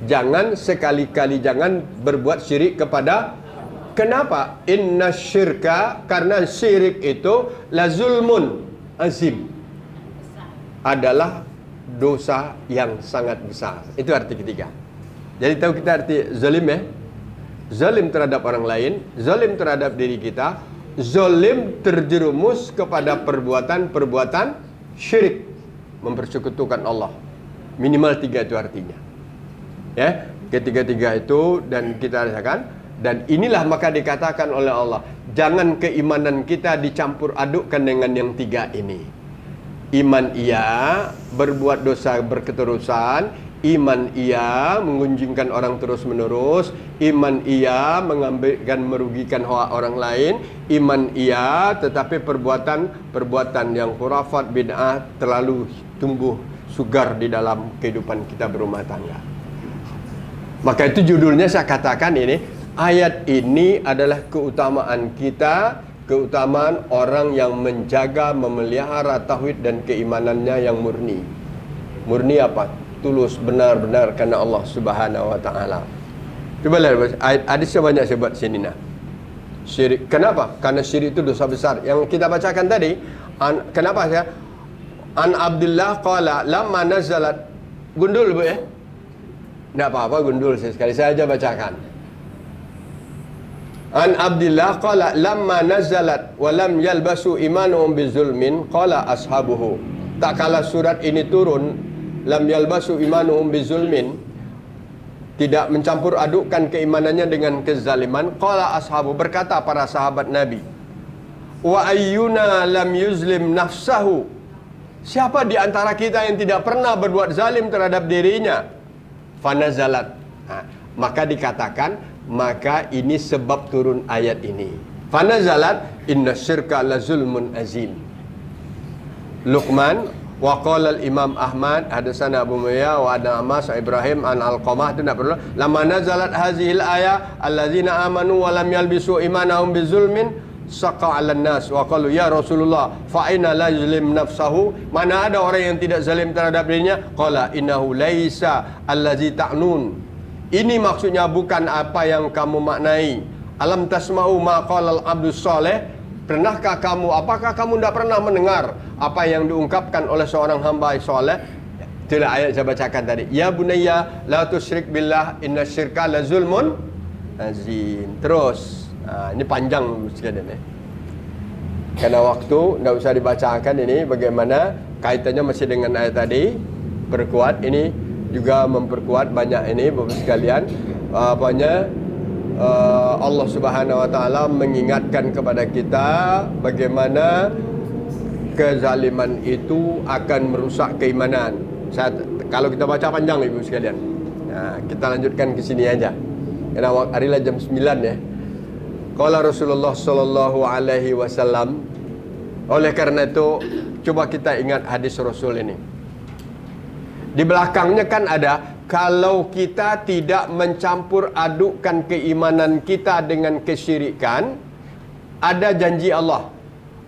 Jangan sekali-kali jangan berbuat syirik kepada. Kenapa? Inna syirka, karena syirik itu la zulmun azim, adalah dosa yang sangat besar. Itu arti ketiga. Jadi tahu kita arti zalim ya? Zalim terhadap orang lain, zalim terhadap diri kita, zalim terjerumus kepada perbuatan-perbuatan syirik, mempersekutukan Allah. Minimal 3 itu artinya. Ya, ketiga-tiga itu dan kita rasakan. Dan inilah maka dikatakan oleh Allah, jangan keimanan kita dicampur adukkan dengan yang 3 ini. Iman iya, berbuat dosa berketerusan. Iman iya, mengunjingkan orang terus menerus. Iman iya, mengambilkan merugikan hak orang lain. Iman iya, tetapi perbuatan yang khurafat, bid'ah terlalu tumbuh sugar di dalam kehidupan kita berumah tangga. Maka itu judulnya saya katakan ini. Ayat ini adalah keutamaan kita, keutamaan orang yang menjaga, memelihara tauhid dan keimanannya yang murni. Murni apa? Tulus, benar-benar karena Allah Subhanahu wa taala. Coba lihat ada sebanyak saya buat sini nah. Syirik. Kenapa? Karena syirik itu dosa besar. Yang kita bacakan tadi, kenapa saya? An Abdullah qala lamma nazalat. Gundul Bu ya? Enggak apa-apa gundul sekali saya aja bacakan. An Abdullah qala lamma nazalat wa lam yalbasu imanuhum bizulmin qala ashabuhu. Tak kala surat ini turun, lam yalbasu imanuhum bizulmin, tidak mencampur adukkan keimanannya dengan kezaliman. Qala ashabu, berkata para sahabat Nabi, wa ayyuna lam yuzlim nafsahu, siapa di antara kita yang tidak pernah berbuat zalim terhadap dirinya? Fanazalat, maka dikatakan, maka ini sebab turun ayat ini. Fanazalat inna syirka la zulmun azim. Luqman wa qala al-Imam Ahmad hadatsana Abu Muya wa ada Amas Ibrahim an Alqamah, itu tidak perlu. Lama nazalat hazihil ayah allazina amanu wa lam yalbisu imanahum bizulmin saqa 'alan nas wa qalu ya Rasulullah fa inna la yuzlim nafsahu, mana ada orang yang tidak zalim terhadap dirinya? Qala innahu laisa allazi ta'nun, ini maksudnya bukan apa yang kamu maknai. Alam tasma'u ma qala al-'abdus saleh, pernahkah kamu, apakah kamu tidak pernah mendengar apa yang diungkapkan oleh seorang hamba soleh? Itulah ayat saya bacakan tadi. Ya bunayya la tusyrik billah inna syirka la zulmun azim. Terus ini panjang sekalian karena waktu tidak usah dibacakan. Ini bagaimana kaitannya masih dengan ayat tadi. Perkuat ini juga memperkuat banyak ini Bapak sekalian. Apanya Allah Subhanahu wa taala mengingatkan kepada kita bagaimana kezaliman itu akan merusak keimanan. Kalau kita baca panjang Ibu sekalian. Nah, kita lanjutkan ke sini aja. Karena harilah jam 9 ya. Qala Rasulullah sallallahu alaihi wasallam. Oleh karena itu coba kita ingat hadis Rasul ini. Di belakangnya kan ada, kalau kita tidak mencampur adukkan keimanan kita dengan kesyirikan, ada janji Allah,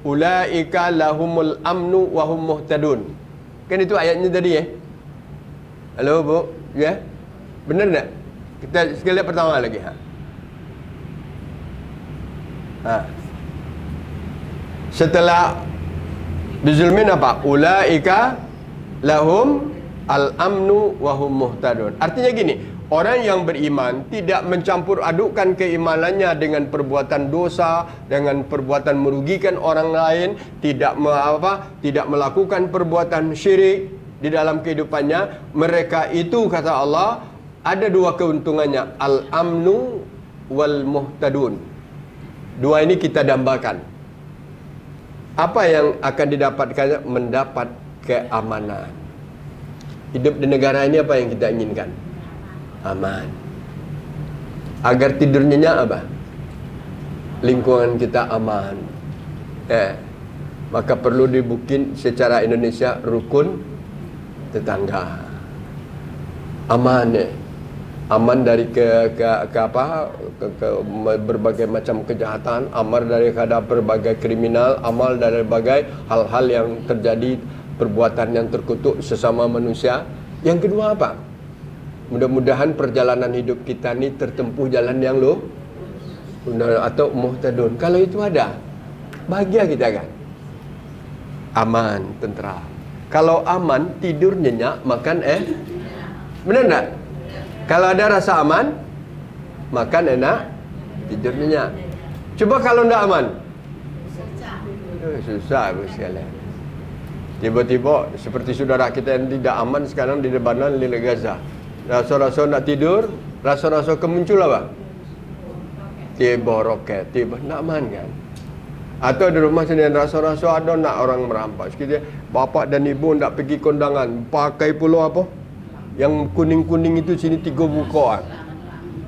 ulaika lahumul amnu wa hum muhtadun. Kan itu ayatnya tadi ya. Halo Bu, ya? Benar tak? Kita sekali lihat pertama lagi. Setelah bizulmin apa? Ulaika lahum al-amnu wa hum muhtadun. Artinya gini, orang yang beriman tidak mencampur adukkan keimanannya dengan perbuatan dosa, dengan perbuatan merugikan orang lain, tidak melakukan perbuatan syirik di dalam kehidupannya. Mereka itu, kata Allah, ada dua keuntungannya, al-amnu wal muhtadun. Dua ini kita dambakan. Apa yang akan didapatkannya? Mendapat keamanan. Hidup di negara ini apa yang kita inginkan? Aman. Agar tidur nyenyak apa? Lingkungan kita aman. Maka perlu dibikin secara Indonesia rukun tetangga. Aman ya. Aman dari ke berbagai macam kejahatan, aman daripada berbagai kriminal, aman dari berbagai hal-hal yang terjadi, perbuatan yang terkutuk sesama manusia. Yang kedua apa? Mudah-mudahan perjalanan hidup kita ni tertempuh jalan yang atau muhtadun. Kalau itu ada, bahagia kita kan. Aman, tentram. Kalau aman, tidur nyenyak, makan benar tak? Kalau ada rasa aman, makan enak, tidur nyenyak. Coba kalau tidak aman, susah sekali. Tiba-tiba seperti saudara kita yang tidak aman sekarang di Lebanon, di Gaza. Rasa-rasa nak tidur, rasa-rasa kemuncul apa? Tiba roket, tiba nak aman kan? Atau di rumah sendiri rasa-rasa ada nak orang merampas. Kita bapak dan ibu nak pergi kondangan, pakai pula apa? Yang kuning-kuning itu sini 3 bukaan.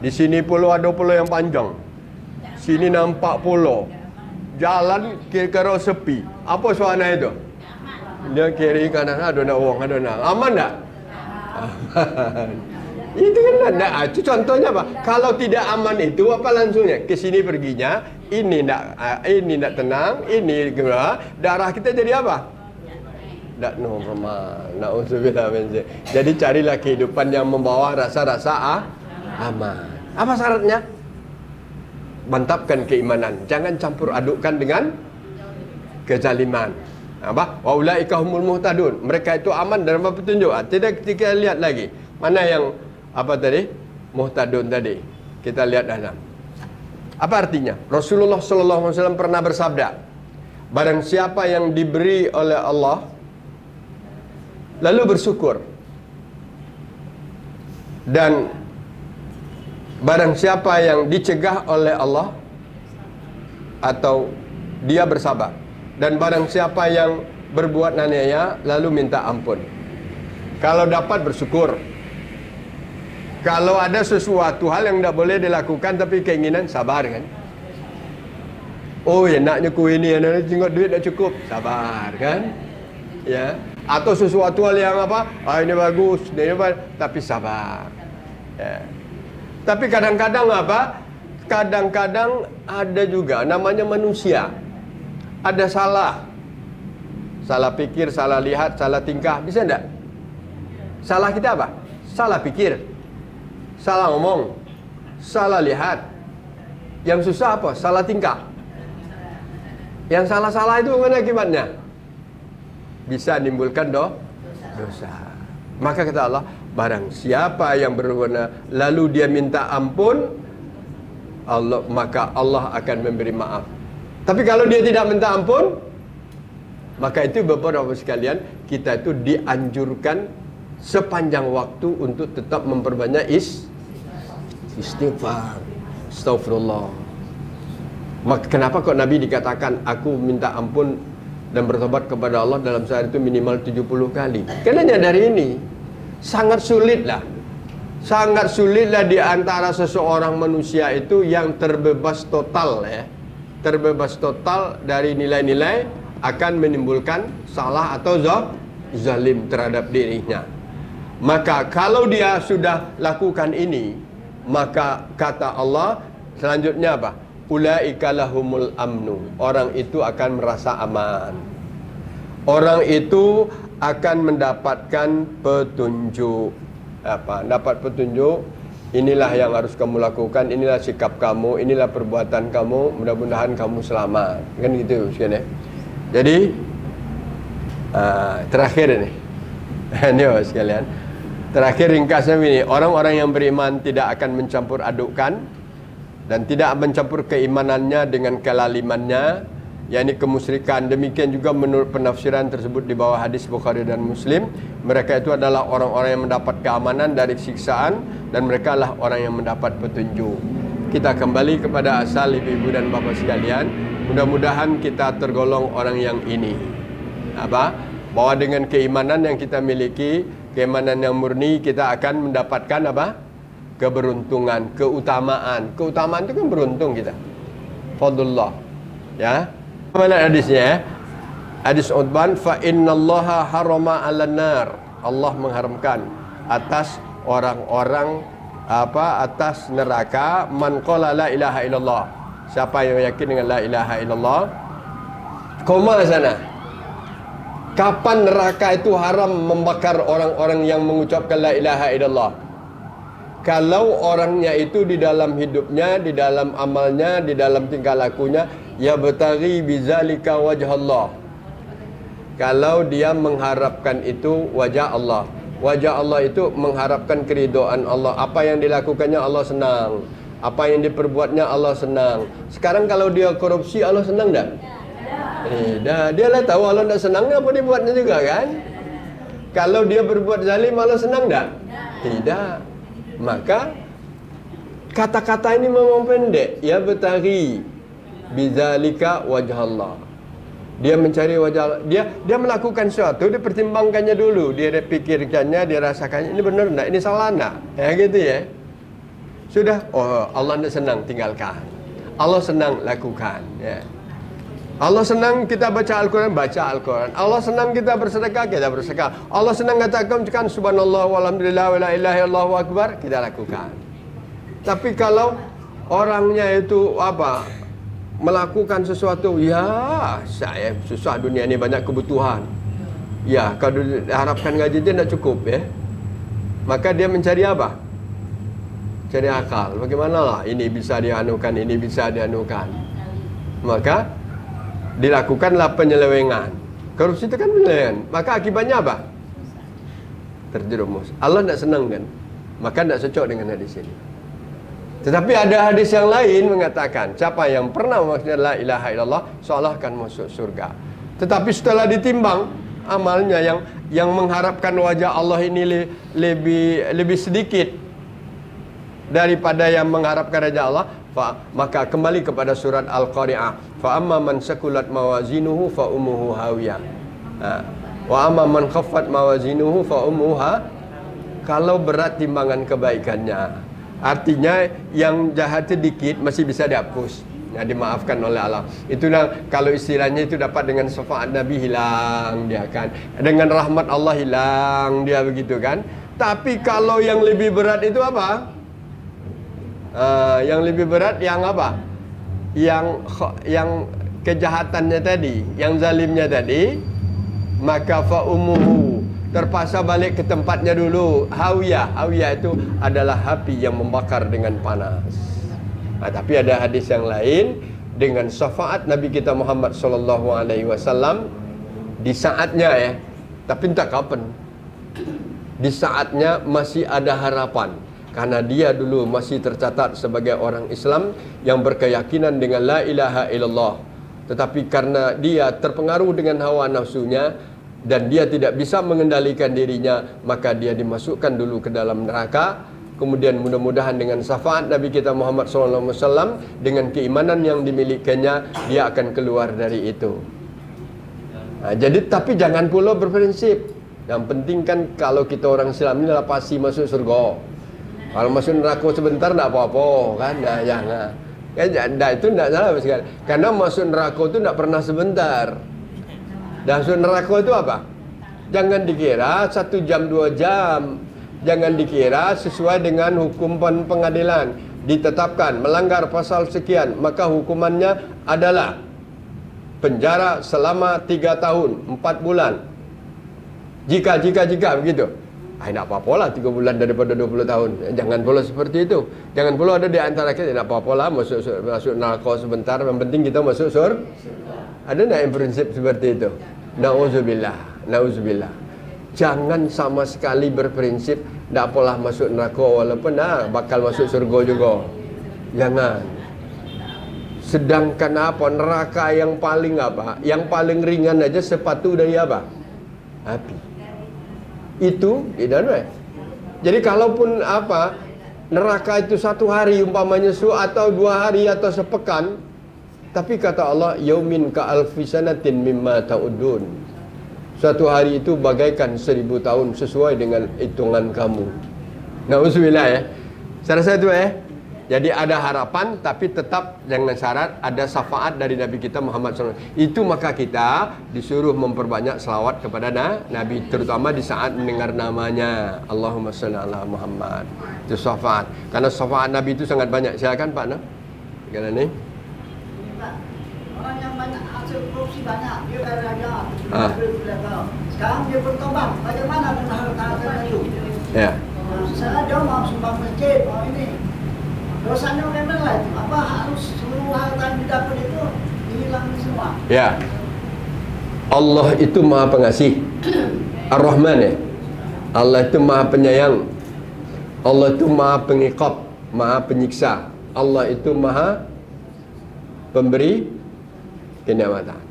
Di sini pula ada pula yang panjang. Sini nampak pula. Jalan kira-kira sepi. Apa suara itu? Dia kiri kanan ada nak orang, ada nak. Aman tak? Aman. Itu kan ada. Itu contohnya apa? Kalau tidak aman itu apa langsungnya? Ke sini perginya, ini nak tenang, ini darah kita jadi apa? Tak normal. Na'udzubillah min dzalik. Jadi carilah kehidupan yang membawa rasa-rasa aman. Apa syaratnya? Mantapkan keimanan. Jangan campur adukkan dengan kezaliman. Apa? Wa ulaika humul muhtadun. Mereka itu aman dalam petunjuk. Tidak, kita lihat lagi. Mana yang apa tadi? Muhtadun tadi. Kita lihat dalam. Apa artinya? Rasulullah sallallahu alaihi wasallam pernah bersabda, barang siapa yang diberi oleh Allah lalu bersyukur dan barang siapa yang dicegah oleh Allah atau dia bersabar, dan barang siapa yang berbuat aniaya lalu minta ampun. Kalau dapat bersyukur. Kalau ada sesuatu hal yang tidak boleh dilakukan tapi keinginan, sabar kan. Oh ya, naknya ku ini, tengok duit dah cukup, sabar kan. Ya. Atau sesuatu hal yang apa, ini bagus, ini apa, tapi sabar. Ya. Tapi kadang-kadang apa? Kadang-kadang ada juga namanya manusia. Ada salah. Salah pikir, salah lihat, salah tingkah, bisa enggak? Salah kita apa? Salah pikir, salah ngomong, salah lihat. Yang susah apa? Salah tingkah. Yang salah-salah itu mana akibatnya? Bisa menimbulkan dosa. Maka kata Allah, barang siapa yang berguna lalu dia minta ampun, Allah, maka Allah akan memberi maaf. Tapi kalau dia tidak minta ampun, maka itu beberapa sekalian, kita itu dianjurkan sepanjang waktu untuk tetap memperbanyak istighfar. Astagfirullah. Maka kenapa kok Nabi dikatakan aku minta ampun dan bertobat kepada Allah dalam sehari itu minimal 70 kali? Karena dari ini sangat sulitlah. Sangat sulitlah di antara seseorang manusia itu yang terbebas total ya. Terbebas total dari nilai-nilai akan menimbulkan salah atau zalim terhadap dirinya. Maka kalau dia sudah lakukan ini, maka kata Allah selanjutnya apa? Ulaika lahumul amnu. Orang itu akan merasa aman. Orang itu akan mendapatkan petunjuk. Apa? Dapat petunjuk. Inilah yang harus kamu lakukan, inilah sikap kamu, inilah perbuatan kamu, mudah-mudahan kamu selamat. Kan gitu sekalian ya. Jadi terakhir ini. Ini sekalian. Terakhir ringkasnya ini, orang-orang yang beriman tidak akan mencampur adukkan dan tidak mencampur keimanannya dengan kelalimannya, yakni kemusyrikan. Demikian juga menurut penafsiran tersebut di bawah hadis Bukhari dan Muslim, mereka itu adalah orang-orang yang mendapat keamanan dari siksaan dan mereka lah orang yang mendapat petunjuk. Kita kembali kepada asal ibu-ibu dan bapak sekalian. Mudah-mudahan kita tergolong orang yang ini. Apa? Bahwa dengan keimanan yang kita miliki, keimanan yang murni, kita akan mendapatkan apa? Keberuntungan, keutamaan. Keutamaan itu kan beruntung kita. Fadlullah. Ya. Mana hadisnya ya? Hadis Uthman, fa innallaha harama 'alan nar. Allah mengharamkan atas orang-orang atas neraka man qala la ilaha illallah. Siapa yang yakin dengan la ilaha illallah? Koma sana. Kapan neraka itu haram membakar orang-orang yang mengucapkan la ilaha illallah? Kalau orangnya itu di dalam hidupnya, di dalam amalnya, di dalam tingkah lakunya, ya betari bizalika wajhallah. Kalau dia mengharapkan itu wajah Allah. Wajah Allah itu mengharapkan keridhaan Allah. Apa yang dilakukannya Allah senang. Apa yang diperbuatnya Allah senang. Sekarang kalau dia korupsi, Allah senang tak? Dah, dia lah tahu Allah tak senang, apa dia buatnya juga kan? Kalau dia berbuat zalim, Allah senang tak? Tidak. Maka kata-kata ini memang pendek. Ya betari bizalika wajhallah. Dia mencari wajah Allah. Dia melakukan sesuatu, dia pertimbangkannya dulu, dia pikirkannya, dia rasakannya, ini benar enggak, ini salah enggak? Ya gitu ya. Sudah, oh Allah tidak senang, tinggalkan. Allah senang, lakukan ya. Allah senang kita baca Al-Quran, baca Al-Quran. Allah senang kita bersedekah, kita bersedekah. Allah senang katakan subhanallah walhamdulillah wa la ilaha illallah wa akbar, kita lakukan. Tapi kalau orangnya itu apa? Melakukan sesuatu, ya saya susah dunia ini, banyak kebutuhan. Ya, kalau harapkan gaji dia tidak cukup ya. Maka dia mencari apa? Cari akal. Bagaimanalah ini bisa dianukan, ini bisa dianukan. Maka dilakukanlah penyelewengan. Korupsi itu kan penyelewengan. Maka akibatnya apa? Terjerumus. Allah tidak senang kan? Maka tidak cocok dengan hadis ini. Tetapi ada hadis yang lain mengatakan, siapa yang pernah memaksudkan la ilaha illallah, seolah akan masuk surga. Tetapi setelah ditimbang amalnya yang mengharapkan wajah Allah ini lebih sedikit. daripada yang mengharapkan raja Allah, maka kembali kepada surat Al-Qari'ah. Fa amma man sakulat mawazinuhu fa ummuhu hawiyah. Wa amma man khaffat mawazinuhu fa ummuha. Kalau berat timbangan kebaikannya, artinya yang jahat sedikit masih bisa dihapus, dimaafkan oleh Allah. Itulah kalau istilahnya itu dapat dengan syafaat Nabi, hilang dia kan, dengan rahmat Allah hilang dia, begitu kan. Tapi kalau yang lebih berat itu apa? Yang lebih berat yang apa? Yang kejahatannya tadi, yang zalimnya tadi, maka fa ummuhu, terpaksa balik ke tempatnya dulu. Hawiyah, hawiyah itu adalah api yang membakar dengan panas. Tapi ada hadis yang lain dengan syafaat Nabi kita Muhammad sallallahu alaihi wasallam di saatnya tapi entah kapan. Di saatnya masih ada harapan, karena dia dulu masih tercatat sebagai orang Islam yang berkeyakinan dengan la ilaha illallah. Tetapi karena dia terpengaruh dengan hawa nafsunya dan dia tidak bisa mengendalikan dirinya, maka dia dimasukkan dulu ke dalam neraka. Kemudian mudah-mudahan dengan syafaat Nabi kita Muhammad SAW, dengan keimanan yang dimilikinya, dia akan keluar dari itu. Jadi tapi jangan pula berprinsip. Yang penting kan kalau kita orang Islam ini adalah pasti masuk surga. Kalau masuk neraka sebentar tak apa-apa kan. Jangan. Itu tidak salah sekali. Karena masuk neraka itu tidak pernah sebentar. Dan masuk neraka itu apa? Jangan dikira 1 jam 2 jam. Jangan dikira sesuai dengan hukum pengadilan. Ditetapkan melanggar pasal sekian, maka hukumannya adalah penjara selama 3 tahun 4 bulan. Jika begitu, tak apa-apa lah 3 bulan daripada 20 tahun. Jangan pula seperti itu. Jangan pula ada di antara kita, tak apa-apa lah masuk neraka sebentar, yang penting kita masuk surga. Ada tak yang prinsip seperti itu? Na'udzubillah. Jangan sama sekali berprinsip tak apalah masuk neraka walaupun bakal masuk surga juga. Jangan. Sedangkan apa? Neraka yang paling apa? Yang paling ringan aja sepatu dari apa? Api. Itu tidak. Jadi kalaupun apa, neraka itu 1 hari umpamanya atau 2 hari atau sepekan, tapi kata Allah, yaumin ka alfi sanatin mimma ta'udun. Suatu hari itu bagaikan 1000 tahun sesuai dengan hitungan kamu. Na'udzubillah Saya rasa itu Jadi ada harapan, tapi tetap dengan syarat ada syafaat dari Nabi kita Muhammad SAW. Itu maka kita disuruh memperbanyak selawat kepada Nabi, terutama di saat mendengar namanya. Allahumma shalli ala Muhammad. Itu syafaat. Karena syafaat Nabi itu sangat banyak. Silakan Pak Sekarang ni. Orang yang banyak hasil korupsi banyak, dia dah raja. Sekarang dia bertobat. Bagaimana dengan harta-harta itu? Ya. Saya dia mau sumbang masjid, mau ini. Dosanya memang lah, apa harus seluruh harta yang didapat itu dihilang semua. Ya. Allah itu Maha Pengasih. Ar-Rahman Allah itu Maha Penyayang. Allah itu Maha Pengiqab, Maha Penyiksa. Allah itu Maha Pemberi kenikmatan.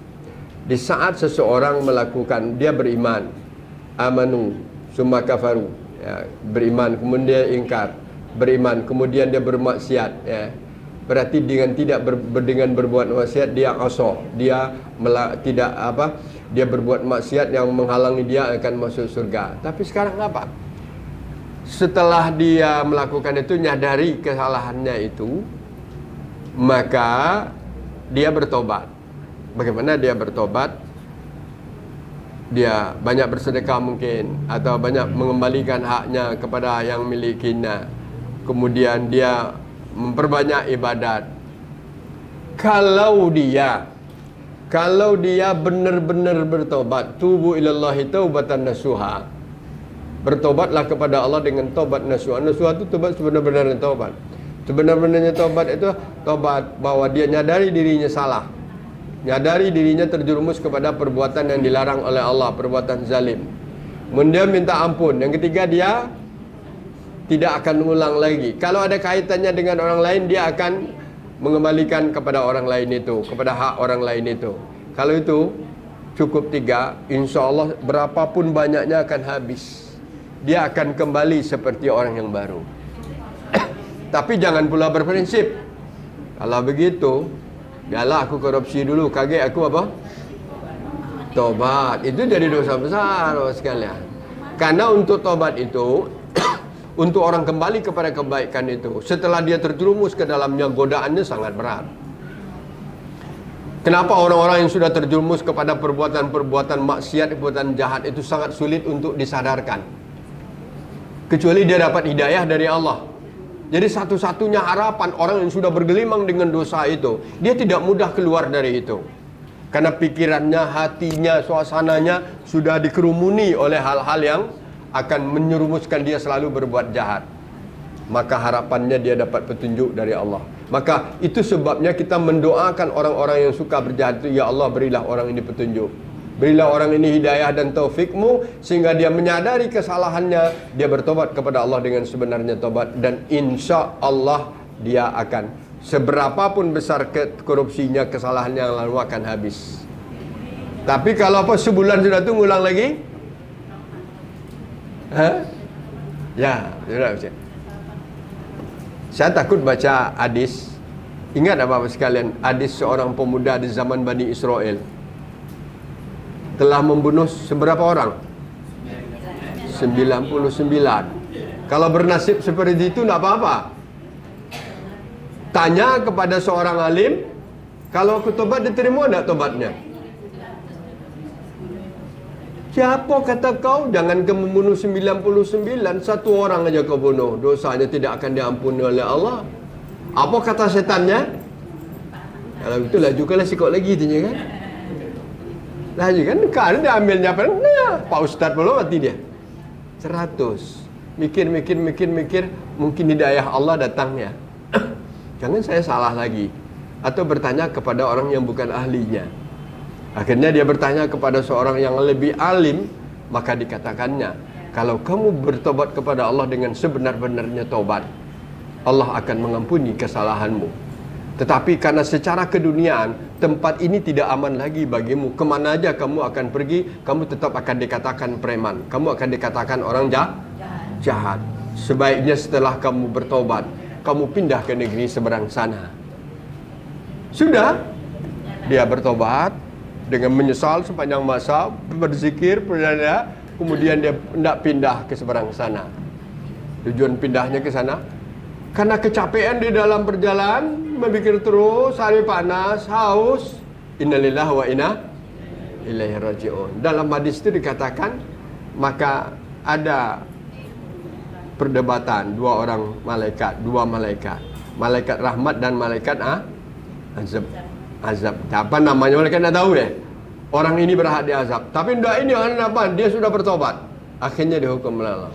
Di saat seseorang melakukan, dia beriman, amanu summa kafaru, beriman kemudian dia ingkar, beriman kemudian dia bermaksiat, berarti dengan berbuat maksiat dia asa, dia dia berbuat maksiat yang menghalangi dia akan masuk surga. Tapi sekarang apa? Setelah dia melakukan itu, nyadari kesalahannya itu, maka dia bertobat. Bagaimana dia bertobat? Dia banyak bersedekah mungkin, atau banyak mengembalikan haknya kepada yang milikinya. Kemudian dia memperbanyak ibadat. Kalau dia benar-benar bertobat, tubu ilallahi taubatan nasuha, bertobatlah kepada Allah dengan taubat nasuha. Nasuha itu tobat sebenar-benarnya taubat. Sebenar-benarnya taubat itu taubat bahwa dia nyadari dirinya salah, nyadari dirinya terjerumus kepada perbuatan yang dilarang oleh Allah, perbuatan zalim. Kemudian minta ampun. Yang ketiga, dia tidak akan mengulang lagi. Kalau ada kaitannya dengan orang lain, dia akan mengembalikan kepada orang lain itu, kepada hak orang lain itu. Kalau itu cukup 3, insya Allah berapapun banyaknya akan habis. Dia akan kembali seperti orang yang baru. Tapi jangan pula berprinsip, kalau begitu, biarlah aku korupsi dulu, kaget aku apa? Tobat. Itu jadi dosa besar sekalian. Karena untuk tobat itu untuk orang kembali kepada kebaikan itu, setelah dia terjerumus ke dalamnya, godaannya sangat berat. Kenapa orang-orang yang sudah terjerumus kepada perbuatan-perbuatan maksiat, perbuatan jahat itu sangat sulit untuk disadarkan, kecuali dia dapat hidayah dari Allah. Jadi satu-satunya harapan orang yang sudah bergelimang dengan dosa itu, dia tidak mudah keluar dari itu. Karena pikirannya, hatinya, suasananya sudah dikerumuni oleh hal-hal yang akan menyerumuskan dia selalu berbuat jahat. Maka harapannya dia dapat petunjuk dari Allah. Maka itu sebabnya kita mendoakan orang-orang yang suka berjahat itu, ya Allah berilah orang ini petunjuk, berilah orang ini hidayah dan taufikmu, sehingga dia menyadari kesalahannya, dia bertobat kepada Allah dengan sebenarnya tobat, dan insya Allah dia akan, seberapapun besar korupsinya, kesalahannya yang lalu akan habis. Tapi kalau apa sebulan sudah tu ngulang lagi, ya sudah. Saya takut baca hadis. Ingat apa sekalian, hadis seorang pemuda di zaman Bani Israel telah membunuh seberapa orang? 99. Kalau bernasib seperti itu, tidak apa-apa. Tanya kepada seorang alim, kalau aku tobat diterima tidak tobatnya? Siapa kata kau jangan kau membunuh 99, satu orang aja kau bunuh, dosanya tidak akan diampuni oleh Allah. Apa kata setannya? Kalau itu laju kalau sikok lagi tanya kan? Laju kan? Kan dia ambilnya apa? Nah, Pak Ustaz belum mati dia. 100. Mikir, mungkin hidayah Allah datangnya. Jangan saya salah lagi. Atau bertanya kepada orang yang bukan ahlinya. Akhirnya dia bertanya kepada seorang yang lebih alim, maka dikatakannya, kalau kamu bertobat kepada Allah dengan sebenar-benarnya tobat, Allah akan mengampuni kesalahanmu. Tetapi karena secara keduniaan, tempat ini tidak aman lagi bagimu. Kemana aja kamu akan pergi, kamu tetap akan dikatakan preman, kamu akan dikatakan orang jahat. Sebaiknya setelah kamu bertobat, kamu pindah ke negeri seberang sana. Sudah, dia bertobat dengan menyesal sepanjang masa, berzikir, berdana, kemudian dia hendak pindah ke seberang sana. Tujuan pindahnya ke sana karena kecapean di dalam perjalanan, memikir terus, hari panas, haus. Innalillahi wa inna ilaihi raji'un. Dalam hadis itu dikatakan, maka ada perdebatan dua malaikat, malaikat rahmat dan malaikat azab. Apa namanya malaikat tidak tahu ya. Orang ini berhak diazab, tapi tidak, ini orang apa? Dia sudah bertobat. Akhirnya dihukum oleh Allah.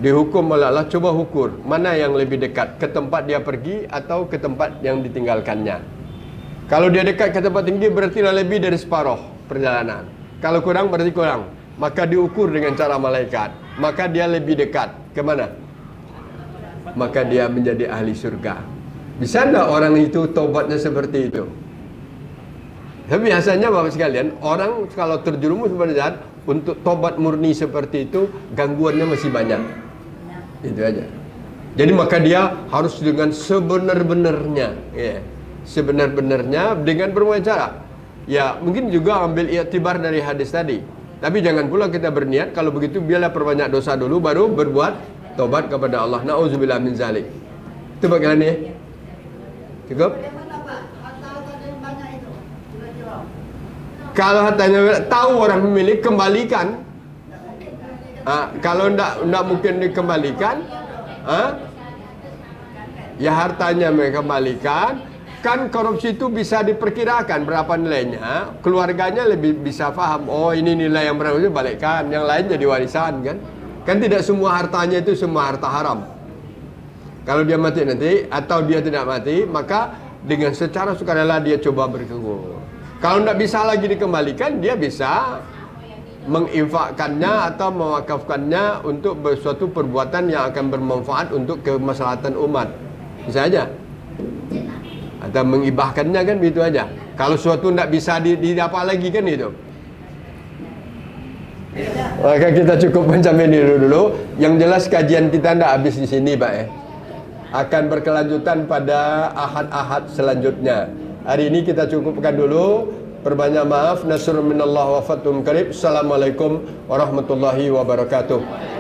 Dihukum oleh Allah, coba ukur mana yang lebih dekat, ke tempat dia pergi atau ke tempat yang ditinggalkannya. Kalau dia dekat ke tempat tinggi, berarti lebih dari separuh perjalanan. Kalau kurang, berarti kurang. Maka diukur dengan cara malaikat, maka dia lebih dekat ke mana? Maka dia menjadi ahli surga. Bisa tidak orang itu tobatnya seperti itu? Tapi biasanya Bapak sekalian, orang kalau terjerumus pada jahat, untuk tobat murni seperti itu, gangguannya masih banyak. Itu aja. Jadi maka dia harus dengan sebenar-benarnya, ya. Sebenar-benarnya dengan berbagai cara. Ya, mungkin juga ambil iktibar dari hadis tadi. Tapi jangan pula kita berniat, kalau begitu biarlah perbanyak dosa dulu, baru berbuat tobat kepada Allah. Na'udzubillah min zalik. Itu bagaimana ya? Cukup? Kalau hartanya tahu orang pemilik, kembalikan. Kalau tidak mungkin dikembalikan, ya hartanya mereka kembalikan. Kan korupsi itu bisa diperkirakan berapa nilainya. Keluarganya lebih bisa faham, oh ini nilai yang berapa, balikkan. Yang lain jadi warisan kan. Kan tidak semua hartanya itu semua harta haram. Kalau dia mati nanti atau dia tidak mati, maka dengan secara sukarela dia coba berkebun. Kalau tidak bisa lagi dikembalikan, dia bisa menginfakkannya atau mewakafkannya untuk suatu perbuatan yang akan bermanfaat untuk kemaslahatan umat. Bisa aja. Atau mengibahkannya kan, begitu aja. Kalau suatu tidak bisa didapat lagi kan itu. Maka kita cukup macam ini dulu. Yang jelas kajian kita tidak habis di sini Pak ya. akan berkelanjutan pada ahad-ahad selanjutnya. Hari ini kita cukupkan dulu. Perbanyak maaf. Nasrun minallah wa fathun qarib. Assalamualaikum warahmatullahi wabarakatuh.